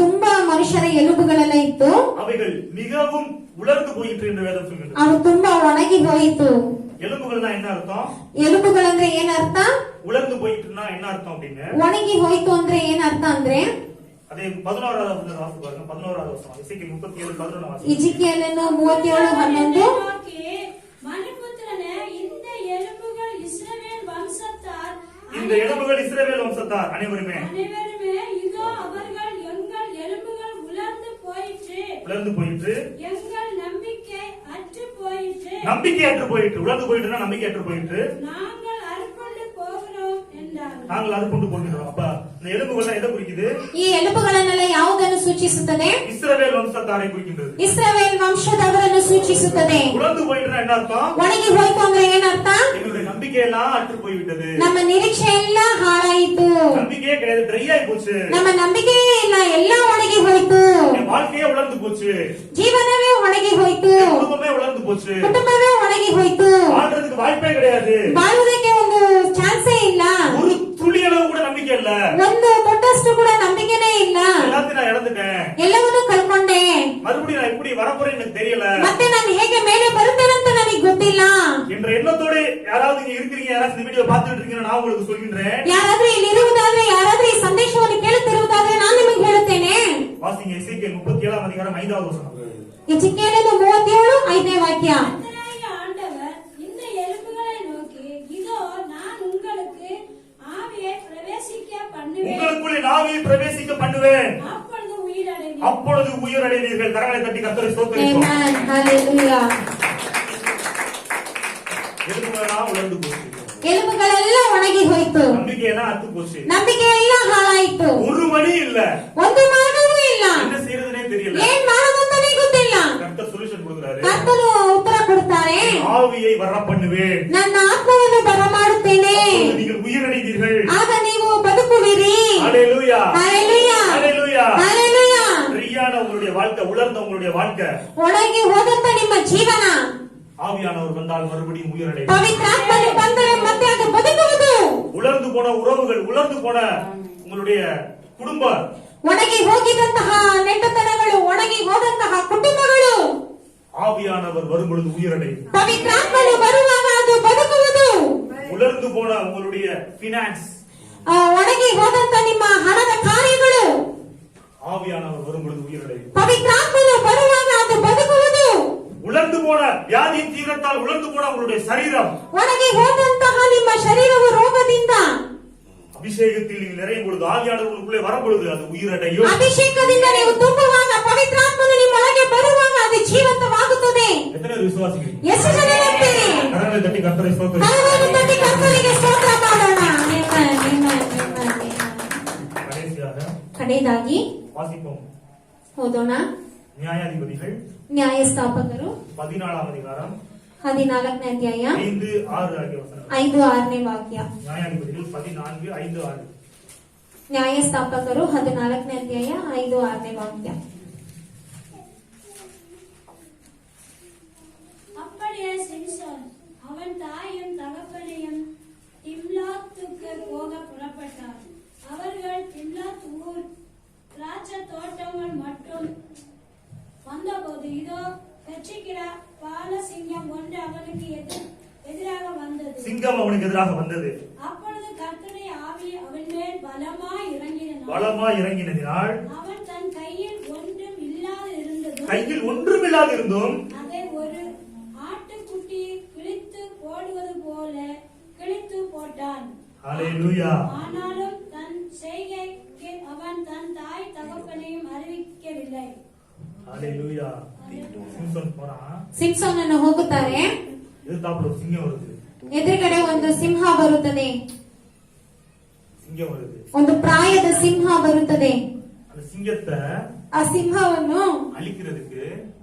ತುಂಬಾ ಮನುಷ್ಯರ ಎಲುಬುಗಳೆಲ್ಲ ಇತ್ತು. அவைகள் மிகவும் உலர்ந்து போயிற்று என்று வேதம் சொல்கிறது. ಅವು ತುಂಬಾ ಒಣಗಿ ಹೋಯಿತು. எலும்புகள்னா என்ன அர்த்தம்? ಎಲುಬುಗಳಂದ್ರೆ ಏನರ್ಥ? உலர்ந்து போயிட்டுனா என்ன அர்த்தம் அப்படின்னு ಒಣಗಿ ಹೋಯ್ತು ಅಂದ್ರೆ ಏನರ್ಥ ಅಂದ್ರೆ அதே 11வது வசனம் வாசி பாருங்க. 11வது வசனம் எசேக்கியேல் 37:11 வாசி. ಎಜಿಕೇಲನು 37:11. நோக்கி, மனுபுத்திரனே, இந்த எலும்புகள் இஸ்ரவேல் வம்சத்தார் இந்த எலும்புகள் இஸ்ரவேல் வம்சத்தார் அனைவருமே அனைவருமே இதோ அவர்கள் எங்கள் எலும்புகள் உலர்ந்து போயிற்று. உலர்ந்து போயிற்று. எங்கள் நம்பிக்கை அற்று போயிற்று. நம்பிக்கை அற்று போயிற்று. உலர்ந்து போயிட்டுனா நம்பிக்கை அற்று போயிற்று. நாங்கள் அறுப்புண்டு போகிறோம் என்றார். நாங்கள் அறுப்புண்டு போகிறோம். அப்ப இந்த எலும்புகள் எதை குறிக்குது? ಈ ಎಲುಬುಗಳನ್ನೆಲ್ಲ ಯಾವುದನ್ನು ಸೂಚಿಸುತ್ತದೆ? இஸ்ரவேல் வம்சத்தாரை குறிக்கின்றது. ಇಸ್ರಾಯೇಲ್ ವಂಶದವರನ್ನು ಸೂಚಿಸುತ್ತದೆ. உலர்ந்து போயிட்டா என்ன அர்த்தம்? ಒಣಗಿ ಹೋಯ್ತು ಅಂದ್ರೆ ಏನರ್ಥ? எங்களுடைய நம்பிக்கை எல்லாம் அற்று போய்விட்டது. ನಮ್ಮ ನಿರೀಕ್ಷೆ ಎಲ್ಲ ಹಾಳಾಯಿತು. நம்பிக்கையே கிடையாது, ட்ரை ஆகி போச்சு. ನಮ್ಮ ನಂಬಿಕೆಯೇ ಇಲ್ಲ, ಎಲ್ಲ ಒಣಗಿ ಹೋಯ್ತು. என் வாழ்க்கையே உலர்ந்து போச்சு. ಜೀವನವೇ ಒಣಗಿ ಹೋಯ್ತು. குடும்பமே உலர்ந்து போச்சு. ಕುಟುಂಬವೇ ಒಣಗಿ ಹೋಯ್ತು. வாழ்றதுக்கு வாய்ப்பே கிடையாது. ಬಾಳುವುದಕ್ಕೆ ಒಂದು ಚಾನ್ಸೇ ಇಲ್ಲ. ஒரு துளி அளவு கூட நம்பிக்கை இல்ல. ಒಂದು ತೊಟ್ಟಷ್ಟು ಕೂಡ ನಂಬಿಕೆನೇ ಇಲ್ಲ. எல்லாத்தையும் நான் இழந்துட்டேன். ಎಲ್ಲವನ್ನೂ ಕಳ್ಕೊಂಡೆ. மறுபடியும் நான் எப்படி வரப்போறேன்னு எனக்கு தெரியல. ಮತ್ತೆ ನಾನು ಹೇಗೆ ಮೇಲೆ ಬರುತ್ತೇನಂತ ನನಗೆ ಗೊತ್ತಿಲ್ಲ என்ற எண்ணத்தோடு யாராவது இங்க இருக்கிறீங்க, யாராவது இந்த வீடியோ பார்த்துட்டு இருக்கீங்க, நான் உங்களுக்கு சொல்கின்றேன். ಯಾರಾದ್ರೂ ಇಲ್ಲಿ ಇರುವುದಾದ್ರೆ, ಯಾರಾದ್ರೂ ಈ ಸಂದೇಶವನ್ನು ಕೇಳುತ್ತಿರುವುದಾದ್ರೆ ನಾನು ನಿಮಗೆ ಹೇಳುತ್ತೇನೆ. வாசிங்க எசேக்கியேல் 37 அதிகாரம் 5வது வசனம். ಎಚೆಕಿಯೇಲನು 37 5ನೇ ವಾಕ್ಯ. கர்த்தராகிய ஆண்டவர் இந்த எலும்புகளை நோக்கி, இதோ நான் உங்களுக்கு ஆவியை பிரவேசிக்க பண்ணுவேன், உங்களுக்குள்ளே ஆவியை பிரவேசிக்க பண்ணுவேன், அப்பொழுது உயிரடைவீர்கள். அப்பொழுது உயிரடைவீர்கள். கரங்களை தட்டி கர்த்தரை ஸ்தோத்திரிப்போம். Amen hallelujah. எலும்புகளெல்லாம் உலர்ந்து போச்சு. ಎಲುಬುಗಳೆಲ್ಲ ಒಣಗಿ ಹೋಯಿತು. நம்பிக்கையெல்லாம் அத்து போச்சு. ನಂಬಿಕೆ ಎಲ್ಲ ಹಾಳಾಯಿತು. ஒரு வழி இல்ல. ಒಂದು ಮಾರ್ಗವೂ ಇಲ್ಲ. என்ன செய்யறதுனே தெரியல. ಏನ್ ಮಾಡೋದಂತಾನೆ ಗೊತ್ತಿಲ್ಲ. கர்த்தர் சொல்யூஷன் கொடுக்கிறாரு. ಕರ್ತನು ಉತ್ತರ ಕೊಡ್ತಾರೆ. ஆவியை வர பண்ணுவேன், ನನ್ನ ಆತ್ಮವನ್ನು ಬರಮಾಡುತ್ತೇನೆ, அப்பொழுது நீங்கள் உயிரடைவீர்கள். ಆಗ ನೀವು ಬದುಕುವಿರಿ. ஹalleluya, ஹalleluya, ஹalleluya. ஹalleluya. சரியான உங்களுடைய வாழ்க்கை, உலர்ந்த உங்களுடைய வாழ்க்கை, ಒಣಗಿ ಹೋದಂತ ನಿಮ್ಮ ಜೀವನ ஆவியானவர் வந்தால் மறுபடியும் உயிரடையும். ಪವಿತ್ರಾತ್ಮನು ಬಂದರೆ ಮತ್ತೆ ಅದು ಬದುಕುವುದು. உலர்ந்து போன உறவுகள், உலர்ந்து போன உங்களுடைய குடும்பம், ಒಣಗಿ ಹೋಗಿದಂತಹ ನೆಂಟತನಗಳು, ಒಣಗಿ ಹೋದಂತಹ ಕುಟುಂಬಗಳು ஆவியானவர் வரும் பொழுது உயிரடையும். ಪವಿತ್ರಾತ್ಮನು ಬರುವಾಗ ಅದು ಬದುಕುವುದು. உலர்ந்து போன உங்களுடைய பினான்ஸ், ಒಣಗಿ ಹೋದಂತ ನಿಮ್ಮ ಹಣದ ಕಾರ್ಯಗಳು ஆவியானவர் வரும் பொழுது உயிரடையும். ಪವಿತ್ರಾತ್ಮನು ಬರುವಾಗ ಅದು ಬದುಕುವುದು. உலர்ந்து போன வியாதியின் தீவிரத்தால் உலர்ந்து போன உங்களுடைய சரீரம், ಒಣಗಿ ಹೋದಂತಹ ನಿಮ್ಮ ಶರೀರವು ರೋಗದಿಂದ, அபிஷேகத்தில் நீங்கள் நிறையும் பொழுது, ஆவியானவர் உங்களுக்குள்ளே வரும் பொழுது அது உயிரடையும். ಅಭಿಷೇಕದಿಂದ ನೀವು ತುಂಬುವಾಗ, ಪವಿತ್ರಾತ್ಮನು ನಿಮ್ಮೊಳಗೆ ಬರುವಾಗ ಅದು ಜೀವಂತವಾಗುತ್ತದೆ. எத்தனை பேர் விசுவாசிக்கிறீங்க? ಎಷ್ಟು ಜನ ನಂಬ್ತೀರಿ? கரங்களை தட்டி கர்த்தரை ஸ்தோத்திரிப்போம். ಕರವನ್ನು ತಟ್ಟಿ ಕರ್ತನಿಗೆ ಸ್ತೋತ್ರ ಮಾಡೋಣ. Amen, amen, amen. கடைசியாக ಕಡೆಯದಾಗಿ வாசிப்போம். ಓದೋಣ. நியாயாதிபதிகள் ನ್ಯಾಯಸ್ಥಾಪಕರು 14 அதிகாரம் 14ನೇ ಅಧ್ಯಾಯ 5-6 ஆகிய வசனங்கள். 5-6ನೇ ವಾಕ್ಯ. நியாயாதிபதிகள் 14:5-6. ನ್ಯಾಯಸ್ಥಾಪಕರು 14ನೇ ಅಧ್ಯಾಯ 5-6ನೇ ವಾಕ್ಯ. அப்படியே சிம்சோன் அவன் தாயும் தகப்பனையும் திம்லாத்துக்கு போக புறப்பட்டார். அவர்கள் திம்லாத் ஊர் திராட்சை தோட்டங்கள் மற்றும் வந்தபோது, இதோ கட்சிக்கிற பாலசிங்கம் ஒன்று அவனுக்கு எதிராக வந்தது. சிங்கம் அவனுக்கு எதிராக வந்தது. அப்பொழுது கர்த்தருடைய ஆவி அவன் மேல் பலமாய் இறங்கினதினால் அவன் தன் கையில் ஒன்றும் இல்லாது இருந்ததும் அதை ஒரு ஆட்டுக்குட்டி கிழித்து போடுவது போல கிழித்து போட்டான். ஹalleluya. ஆனாலும் தன் செய்கைக்கு அவன் தன் தாய் தகப்பனையும் அறிவிக்கவில்லை. ஹalleluya. சிம்சோன் போறான். ಸಿಂಸೋನ್ ಅನ್ನು ಹೋಗುತ್ತಾರೆ. எதிர்த்தாப்புல ஒரு சிங்கம் வருது. ಎದುರುಗಡೆ ಒಂದು ಸಿಂಹ ಬರುತ್ತದೆ. சிங்கம் வருது. ಒಂದು ಪ್ರಾಯದ ಸಿಂಹ ಬರುತ್ತದೆ. அந்த சிங்கத்தை ಆ ಸಿಂಹವನ್ನು அழிக்கிறதுக்கு,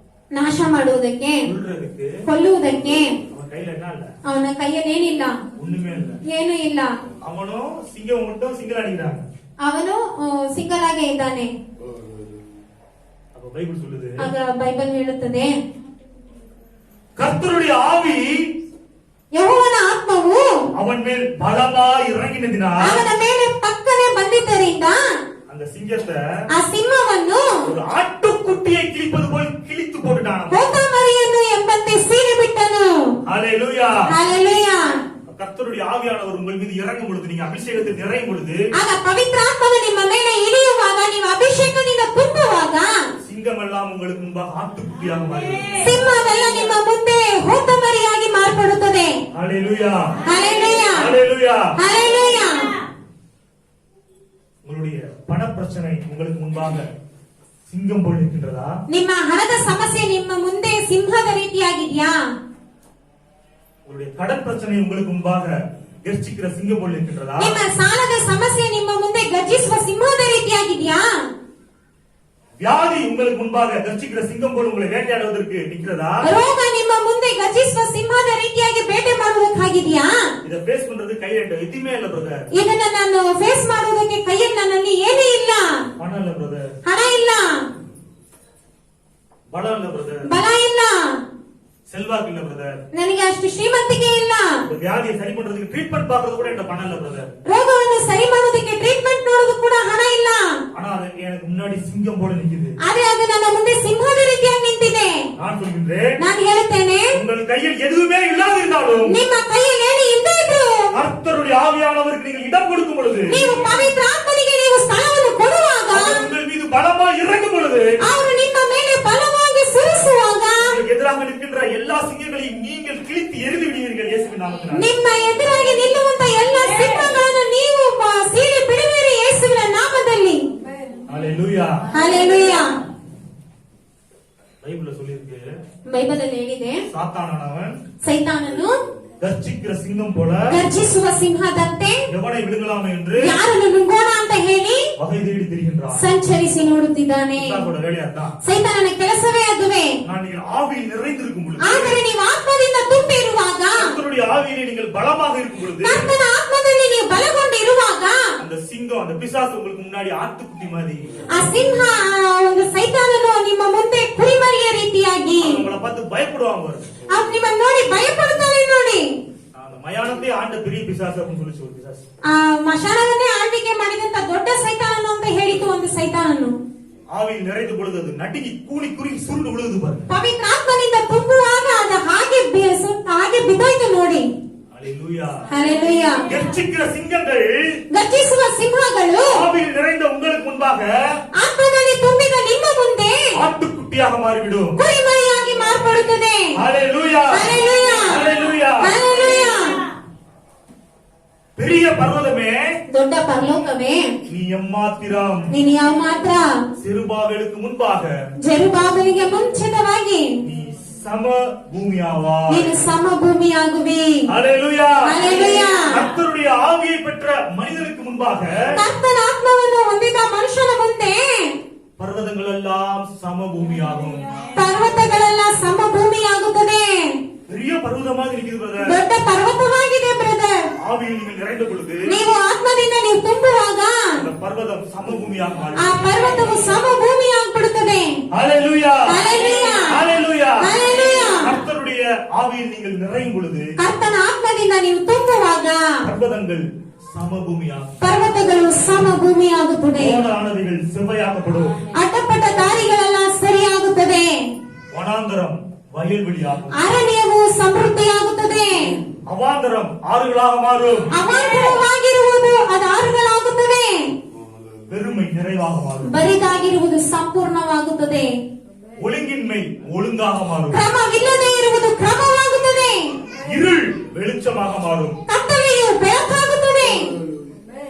ನಾಶ ಮಾಡುವುದಕ್ಕೆ, கொல்றதுக்கு ಕೊಲ್ಲುವುದಕ್ಕೆ அவன் கையில என்ன இல்ல? ಅವನ ಕೈಯಲ್ಲಿ ಏನಿಲ್ಲ, ஒண்ணுமே இல்ல. ಏನೂ ಇಲ್ಲ. அவனும் சிங்கம் மட்டும் சிங்கல் அடிக்கிறாங்க. ಅವನು ಸಿಂಗಲ್ ಆಗೇ ಇದ್ದಾನೆ. அப்ப பைபிள் சொல்லுது, ಆಗ ಬೈಬಲ್ ಹೇಳುತ್ತದೆ, கர்த்தருடைய ஆவி ಯೆಹೋವನ ಆತ್ಮವು அவன் மேல் பலமாய் இறங்கினதினால் ಅವನ ಮೇಲೆ ಪಕ್ಕನೆ ಬಂದಿದ್ದರಿಂದ அந்த சிங்கத்தை ಆ ಸಿಂಹವನ್ನು ஒரு ஆட்டுக்குட்டியை கிழிப்பது போல் கிழித்து போட்டுட்டான். ಹೋತ ಮರಿಯನ್ನು ಎಂಬಂತೆ ಸೀಳಿ ಬಿಟ್ಟನು. ஹalleluya. ಹalleluya. கர்த்தருடைய ஆவியானவர் உங்கள் மீது இறங்கும் பொழுது, நீங்க அபிஷேகத்தில் நிறையும் பொழுது, ಆಗ ಪವಿತ್ರಾತ್ಮನು ನಿಮ್ಮ ಮೇಲೆ ಇಳಿಯುವಾಗ, ನೀವು ಅಭಿಷೇಕದಿಂದ ತುಂಬುವಾಗ, சிங்கம் எல்லாம் உங்களுக்கு முன்பாக ஆட்டுக்குட்டியாக மாறுகிறது. ಸಿಂಹವೆಲ್ಲ ನಿಮ್ಮ ಮುಂದೆ ಹೋತ ಮರಿಯಾಗಿ ಮಾರ್ಪಡುತ್ತದೆ. ஹalleluya. ಹalleluya. ஹalleluya. ಹalleluya. உங்களுடைய பண பிரச்சனை உங்களுக்கு முன்பாக சிங்கம் போல் இருக்கின்றதா? ನಿಮ್ಮ ಹಣದ ಸಮಸ್ಯೆ ನಿಮ್ಮ ಮುಂದೆ ಸಿಂಹದ ರೀತಿಯಾಗಿದ್ಯಾ? உங்களுடைய கடன் பிரச்சனை உங்களுக்கு முன்பாக ಗರ್ಜಿಸಿದ ಸಿಂಹ போல இருக்கின்றதா? ನಿಮ್ಮ ಸಾಲದ ಸಮಸ್ಯೆ ನಿಮ್ಮ ಮುಂದೆ ಗರ್ಜಿಸುವ ಸಿಂಹದ ರೀತಿಯಾಗಿದ್ಯಾ? வியாதி உங்களுக்கு முன்பாக கர்ஜிக்கிற சிங்கம் போல உங்களை வேட்டையாடுவதற்கு நிக்கிறதா? ರೋಗ ನಿಮ್ಮ ಮುಂದೆ ಗರ್ಜಿಸುವ ಸಿಂಹದ ರೀತಿಯಾಗಿ ಬೇಟೆ ಮಾಡುವುದಕ್ಕಾಗಿದ್ಯಾ? இத ஃபேஸ் பண்றது கையில எதுவுமே இல்ல பிரதர். ಇದನ್ನ ನಾನು ಫೇಸ್ ಮಾಡುವುದಕ್ಕೆ ಕೈಯಲ್ಲಿ ನನ್ನಲ್ಲಿ ಏನೂ ಇಲ್ಲ. பணம் இல்ல பிரதர். ಹಣ ಇಲ್ಲ. பலம் இல்ல பிரதர். ಬಲ ಇಲ್ಲ. செல்வாக்கு இல்ல பிரதர். ನನಗೆ ಅಷ್ಟು ಶ್ರೀಮಂತಿಕೆ ಇಲ್ಲ. இந்த வியாதியை சரி பண்றதுக்கு ட்ரீட்மெண்ட் பார்க்கிறது கூட என்கிட்ட பணம் இல்ல பிரதர். ರೋಗವನ್ನು ಸರಿ ಮಾಡೋದಕ್ಕೆ ಟ್ರೀಟ್ಮೆಂಟ್ ನೋಡೋದು ಕೂಡ ಹಣ ಇಲ್ಲ. ஆனா அது எனக்கு முன்னாடி சிங்கம் போல நிக்குது. ಆದ್ರೆ ಅದು ನನ್ನ ಮುಂದೆ ಸಿಂಹದ ರೀತಿಯಾಗಿ ನಿಂತಿದೆ. நான் சொல்கின்றேன், ನಾನು ಹೇಳುತ್ತೇನೆ, உங்கள் கையில் எதுவுமே இல்லாத இருந்தாலும் ನಿಮ್ಮ ಕೈಯಲ್ಲಿ ಏನು ಇಲ್ಲದೆ ಇದ್ರು கர்த்தருடைய ஆவியானவருக்கு நீங்கள் இடம் கொடுக்கும் பொழுது, ನೀವು ಪವಿತ್ರ ಆತ್ಮನಿಗೆ ನೀವು ಸ್ಥಳವನ್ನು ಕೊಡುವಾಗ, அவர் உங்கள் மீது பலமா இறங்கும் பொழுது, ಅವರು ನಿಮ್ಮ ಮೇಲೆ ಬಲವಾಗಿ ಸುರಿಸುವಾಗ, உங்களுக்கு எதிராக நிற்கின்ற எல்லா சிங்கங்களையும் நீங்கள் கிழித்து எறிந்து விடுவீர்கள் இயேசுவின் நாமத்தினாலே. ನಿಮ್ಮ ಎದುರಾಗಿ ನಿಲ್ಲುವಂತ ಎಲ್ಲ ಸಿಂಹಗಳನ್ನು ನೀವು ಸೀಳಿ ಬಿಡುವಿರಿ ಯೇಸುವಿನ ನಾಮದಲ್ಲಿ. ஹalleluya. ಹಲ್ಲೆಲೂಯಾ. பைபிள்ல சொல்லிருக்கு, ಬೈಬಲಲ್ಲಿ ಹೇಳಿದೆ, சாத்தானானவன் ಸೈತಾನನು கர்ஜிக்கிற சிங்கம் போல ಗರ್ಜಿಸುವ ಸಿಂಹದಂತೆ எவனை விழுங்கலாம் என்று ಯಾರನ್ನು ನುಂಗೋಣ ಅಂತ ಹೇಳಿ வகை தேடி திரிகின்றான். ಸಂಚರಿಸಿ ನೋಡುತ್ತಿದ್ದಾನೆ. பிசாசோட வேலையா தான். ಸೈತಾನನ ಕೆಲಸವೇ ಅದುವೇ. நான் நீங்கள் ஆவியில் நிறைந்திருக்கும் பொழுது, ಆದರೆ ನೀವು ಆತ್ಮದಿಂದ ತುಂಬಿರುವಾಗ, கர்த்தருடைய ஆவியிலே நீங்கள் பலமாக இருக்கும் பொழுது, ಕರ್ತನ ಆತ್ಮದಲ್ಲಿ ನೀವು ಬಲಗೊಂಡಿರುವಾಗ, அந்த சிங்கம் அந்த பிசாசு உங்களுக்கு முன்னாடி ஆட்டுக்குட்டி மாதிரி ಆ ಸಿಂಹ ಒಂದು ಸೈತಾನನು ನಿಮ್ಮ ಮುಂದೆ ಕುರಿಮರಿಯ ರೀತಿಯಾಗಿ உங்களை பார்த்து பயப்படுவாங்க. ಅವ್ನು ನಿಮ್ಮನ್ನು ನೋಡಿ ಭಯಪಡುತ್ತಾನೆ. ನೋಡಿ, அந்த மயானத்தை ஆண்ட பெரிய பிசாசு அப்படின்னு சொல்லிச்சு ஒரு பிசாசு. ಆ ಮಶಾನವನ್ನೇ ಆಳ್ವಿಕೆ ಮಾಡಿದಂತ ದೊಡ್ಡ ಸೈತಾನನು ಅಂತ ಹೇಳಿತು ಒಂದು ಸೈತಾನನು. ஆவியில் நிறைந்த பொழுது அது நடுங்கி கூனி குறுகி சுருண்டு விழுது பாருங்க. ಪವಿತ್ರ ಆತ್ಮನಿಂದ ತುಂಬುವಾಗ ಅದು ಹಾಗೆ ಬಿದ್ದೋಯ್ತು ನೋಡಿ. ஹalleluya. ಹಲ್ಲೆಲೂಯಾ. கர்ஜிக்கிற சிங்கங்கள் ಗರ್ಜಿಸುವ ಸಿಂಹಗಳು ஆவியில் நிறைந்த உங்களுக்கு முன்பாக ಆತ್ಮದಲ್ಲಿ ತುಂಬಿದ ನಿಮ್ಮ ಮುಂದೆ ஆட்டுக்குட்டியாக மாறிவிடும். ಕುರಿಮರಿಯಾಗಿ ಮಾರ್ಪಡುತ್ತದೆ. ஹalleluya. ஹalleluya. ஹalleluya. ಹಲ್ಲೆಲೂಯಾ. பெரிய பர்வதமே, ದೊಡ್ಡ ಪರಲೋಕವೇ, நீ எம்மாத்திரம் ನೀನು ಯಾವ ಮಾತ್ರ சிறுபாவேலுக்கு முன்பாக ಜೆರುಬಾಬೆಲಿಗೆ ಮುಂಚಿತವಾಗಿ நீ சம பூமியாவா. ನೀನು ಸಮಭೂಮಿಯಾಗುವಿ. ஹalleluya. ஹalleluya. கர்த்தருடைய ஆவியை பெற்ற மனிதனுக்கு முன்பாக ಕರ್ತನ ಆತ್ಮವನ್ನು ಹೊಂದಿದ ಮನುಷ್ಯನ ಮುಂದೆ பர்வதங்கள் எல்லாம் சமபூமியாகும். ಪರ್ವತಗಳೆಲ್ಲ ಸಮಭೂಮಿಯಾಗುತ್ತದೆ. பெரிய பர்வதமாக இருக்குது பிரதர். ದೊಡ್ಡ ಪರ್ವತವಾಗಿದೆ ಬ್ರದರ್. ஆவியில் நீங்கள் நிறைந்த பொழுது ನೀವು ಆತ್ಮದಿಂದ ನೀವು ತುಂಬುವಾಗ அந்த பர்வதம் சமபூமியாக ಆ மாறும். ಪರ್ವತವು ಸಮಭೂಮಿಯಾಗ್ಬಿಡುತ್ತದೆ. ஹalleluya. ஹalleluya. ஹalleluya. ஹalleluya. கர்த்தருடைய ஆவியில் நீங்கள் நிறையும் பொழுது ಕರ್ತನ ಆತ್ಮದಿಂದ ನೀವು ತುಂಬುವಾಗ பர்வதங்கள் சமபூமியாகும். ಪರ್ವತಗಳು ಸಮಭೂಮಿಯಾಗುತ್ತದೆ. கோடானவைகள் செவ்வையாக்கப்படும். ಅಡ್ಡಪಟ್ಟ ದಾರಿಗಳೆಲ್ಲ ಸರಿಯಾಗುತ್ತದೆ. வனாந்தரம் வயல்வெளியாகும். ಅರಣ್ಯವು ಸಮೃದ್ಧಿಯಾಗುತ್ತದೆ. அவாந்தரம் ஆறுகளாக மாறும். ಅವಾಂತರವಾಗಿರುವುದು ಅದು ಆರುಗಳಾಗುತ್ತದೆ. பெருமை நிறைவாக மாறும். ಬರಿದಾಗಿರುವುದು ಸಂಪೂರ್ಣವಾಗುತ್ತದೆ. ஒழுங்கின்மை ஒழுங்காக மாறும். ಕ್ರಮವಿಲ್ಲದೆ ಇರುವುದು ಕ್ರಮವಾಗುತ್ತದೆ. இருள் வெளிச்சமாக மாறும். ಕತ್ತಲೆಯು ಬೆಳಕಾಗುತ್ತದೆ.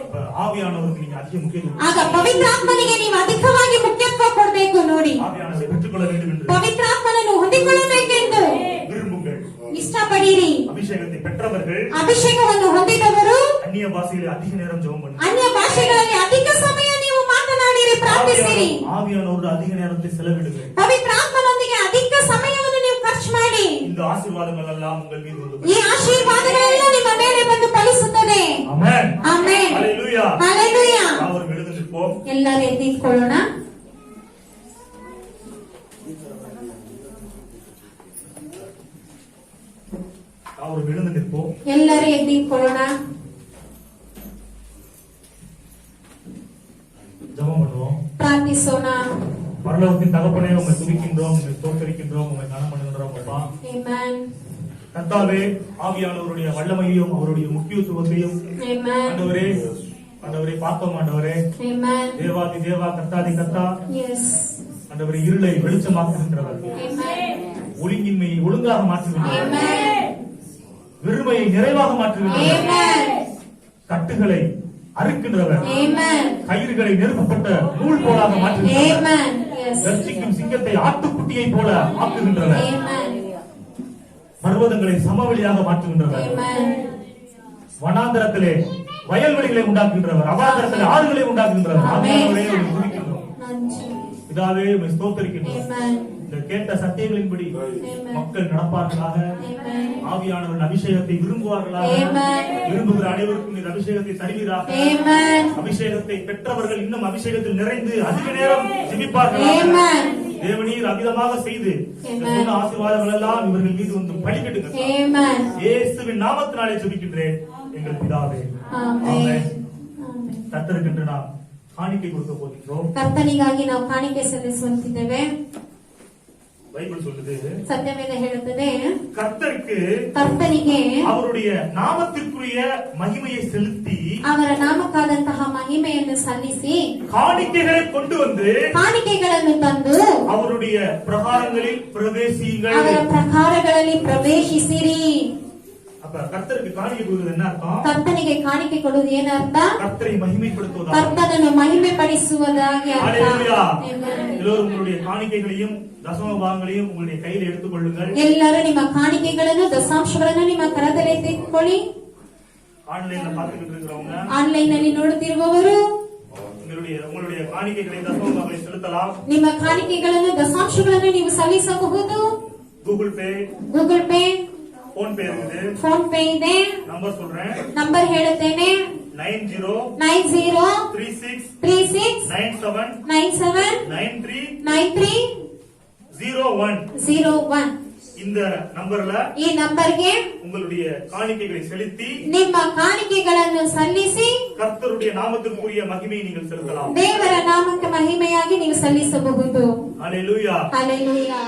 அப்ப ஆவியானவருக்கு நீங்க அதிக முக்கியத்துவம் ಆಗ ಪವಿತ್ರಾತ್ಮನಿಗೆ ನೀವು ಅಧಿಕವಾಗಿ ಮುಖ್ಯತ್ವ ಕೊಡಬೇಕು. ನೋಡಿ, ஆவியானவரை பெற்றுக்கொள்ள வேண்டும் என்று ಪವಿತ್ರಾತ್ಮನನ್ನು ಹೊಂದಿಕೊಳ್ಳಬೇಕೆಂದು விரும்புங்கள். ಇಷ್ಟಪಡಿರಿ. அபிஷேகத்தை பெற்றவர்கள் ಅಭಿಷೇಕವನ್ನು ಹೊಂದಿದವರು அந்நிய பாஷையில் அதிக நேரம் ஜெபம் பண்ணுங்க. ಅನ್ಯ ಭಾಷೆಗಳಲ್ಲಿ ಅಧಿಕ ಸಮಯ ನೀವು ಮಾತನಾಡಿರಿ, ಪ್ರಾರ್ಥಿಸಿರಿ. ஆவியானவரோடு அதிக நேரத்தை செலவிடுங்கள். ಪವಿತ್ರಾತ್ಮನೊಂದಿಗೆ ಅಧಿಕ ಸಮಯವನ್ನು ನೀವು ಖರ್ಚು ಮಾಡಿ. இந்த ஆசீர்வாதங்கள் எல்லாம் உங்கள் மீது வந்து ಈ ಆಶೀರ್ವಾದಗಳೆಲ್ಲ ನಿಮ್ಮ ಮೇಲೆ ಬಂದು ಫಲಿಸುತ್ತದೆ. ஆமென். ಆಮೆನ್. ஹalleluya. ಹಲ್ಲೆಲೂಯಾ. அவர் எழுந்து நிற்போம். ಎಲ್ಲರೂ ಎದ್ದು ನಿಂತ್ಕೊಳ್ಳೋಣ. அவர் எழுந்து நிற்போம். ಎಲ್ಲರೂ ಎದ್ದು ನಿಂತ್ಕೊಳ್ಳೋಣ. ஜெபம் பண்ணுவோம். ಪ್ರಾರ್ಥಿಸೋಣ. பரலோகத்தின் தகப்பனே, உம்மை துதிக்கின்றோம், உம்மை ஸ்தோத்திரிக்கின்றோம், உம்மை கனம் பண்ணுகின்றோம் அப்பா. ಆಮೆನ್. கர்த்தாவே, ஆவியானவருடைய வல்லமையையும் அவருடைய முக்கியத்துவத்தையும் ಆಮೆನ್. ஆண்டவரே ஆண்டவரே பார்த்தோம். ஆண்டவரே ಆಮೆನ್. தேவாதி தேவா கர்த்தாதி கர்த்தா எஸ். ஆண்டவரே இருளை வெளிச்சமாக்குகின்றவர், ಆಮೆನ್. ஒழுங்கின்மையை ஒழுங்காக மாற்றுகின்றவர், ಆಮೆನ್. வெறுமையை நிறைவாக மாற்றுகின்றவர், ಆಮೆನ್. கட்டுகளை அறுக்கின்றவர், ಆಮೆನ್. கயிறுகளை நெருப்பப்பட்ட நூல் போலாக மாற்றுகின்றவர், ಆಮೆನ್. எஸ். கர்ஜிக்கும் சிங்கத்தை ஆட்டுக்குட்டியை போல ஆக்குகின்றவர், ಆಮೆನ್. பர்வதங்களை சமவெளியாக மாற்றுகின்றவர், ಆಮೆನ್. வனாந்தரத்திலே வயல்வெளிகளை உண்டாக்குகின்றவர், அவாந்தரத்திலே ஆறுகளை உண்டாக்குகின்றவர். ஆமென். ஆண்டவரே, உம்மை துதிக்கின்றோம். நன்றி. பிதாவே, உம்மை ஸ்தோத்திரிக்கின்றோம். Amen. இந்த கேட்ட சத்தியங்களின்படி Amen. மக்கள் நடப்பார்களாக. Amen. ஆவியானவர் அபிஷேகத்தை விரும்புவார்களாக. Amen. விரும்புகிற அனைவருக்கும் இந்த அபிஷேகத்தை தருவீராக. Amen. அபிஷேகத்தை பெற்றவர்கள் இன்னும் அபிஷேகத்தில் நிறைந்து அதிக நேரம் ஜெபிப்பார்கள். Amen. தேவனீர் அமிதமாக செய்து இந்த Amen. சொன்ன ஆசீர்வாதங்கள் எல்லாம் இவர்கள் மீது வந்து பலிக்கட்டுங்க. Amen. இயேசுவின் நாமத்தினாலே ஜெபிக்கின்றேன் எங்கள் பிதாவே. Amen. ஆமென். Amen. கர்த்தருக்கென்று நாம் காணிக்கை கொடுக்க போகின்றோம். ಕರ್ತನಿಗಾಗಿ ನಾವು ಕಾಣಿಕೆ ಸಲ್ಲಿಸುವಂತಿದ್ದೇವೆ. பைபிள் சொல்லுது, ಸತ್ಯವೇದ ಹೇಳುತ್ತದೆ, கர்த்தருக்கு ಕರ್ತನಿಗೆ அவருடைய நாமத்திற்குரிய மகிமையை செலுத்தி ಅವರ ನಾಮಕ್ಕಾದಂತಹ ಮಹಿಮೆಯನ್ನು ಸಲ್ಲಿಸಿ காணிக்கைகளை கொண்டு வந்து ಕಾಣಿಕೆಗಳನ್ನು ತಂದು அவருடைய பிரகாரங்களில் பிரவேசியுங்கள். ಅವರ ಪ್ರಕಾರಗಳಲ್ಲಿ ಪ್ರವೇಶಿಸಿರಿ. அப்ப கர்த்தருக்கு காணிக்கை கொடுக்கிறது என்ன அர்த்தம்? ಕರ್ತನಿಗೆ ಕಾಣಿಕೆ ಕೊಡುವುದು ಏನರ್ಥ? கர்த்தரை மகிமைப்படுத்துவதா? ಕರ್ತನನ್ನು ಮಹಿಮೆ ಪಡಿಸುವುದಾಗಿ ಅರ್ಥ. ஹalleluya. Amen. எல்லோரும் உங்களுடைய காணிக்கைகளையும் தசம பாகங்களையும் உங்களுடைய கையில் எடுத்துக் கொள்ளுங்கள். ಎಲ್ಲರೂ ನಿಮ್ಮ ಕಾಣಿಕೆಗಳನ್ನು ದಶಾಂಶಗಳನ್ನು ನಿಮ್ಮ ಕರದಲ್ಲಿ ತೆಗೆದುಕೊಳ್ಳಿ. ஆன்லைன்ல பார்த்துக்கிட்டு இருக்கிறவங்க ಆನ್ಲೈನ್ ನಲ್ಲಿ ನೋಡುತ್ತಿರುವವರು உங்களுடைய காணிக்கைகளை தசம பாகங்களை செலுத்தலாம். ನಿಮ್ಮ ಕಾಣಿಕೆಗಳನ್ನು ದಶಾಂಶಗಳನ್ನು ನೀವು ಸಲ್ಲಿಸಬಹುದು. Google Pay, Google Pay, PhonePe இருக்குது. ಫೋನ್ ಪೇ ಇದೆ. நம்பர் சொல்றேன், ನಂಬರ್ ಹೇಳುತ್ತೇನೆ, 903637979301. இந்த நம்பர்ல ಈ ನಂಬರ್ಗೆ உங்களுடைய காணிக்கைகளை செலுத்தி ನಿಮ್ಮ ಕಾಣಿಕೆಗಳನ್ನು ಸಲ್ಲಿಸಿ கர்த்தருடைய நாமத்திற்குரிய மகிமையை நீங்கள் செலுத்தலாம். ದೇವರ ನಾಮಕ್ಕೆ ಮಹಿಮೆಯಾಗಿ ನೀವು ಸಲ್ಲಿಸಬಹುದು. ஹalleluya. Hallelujah.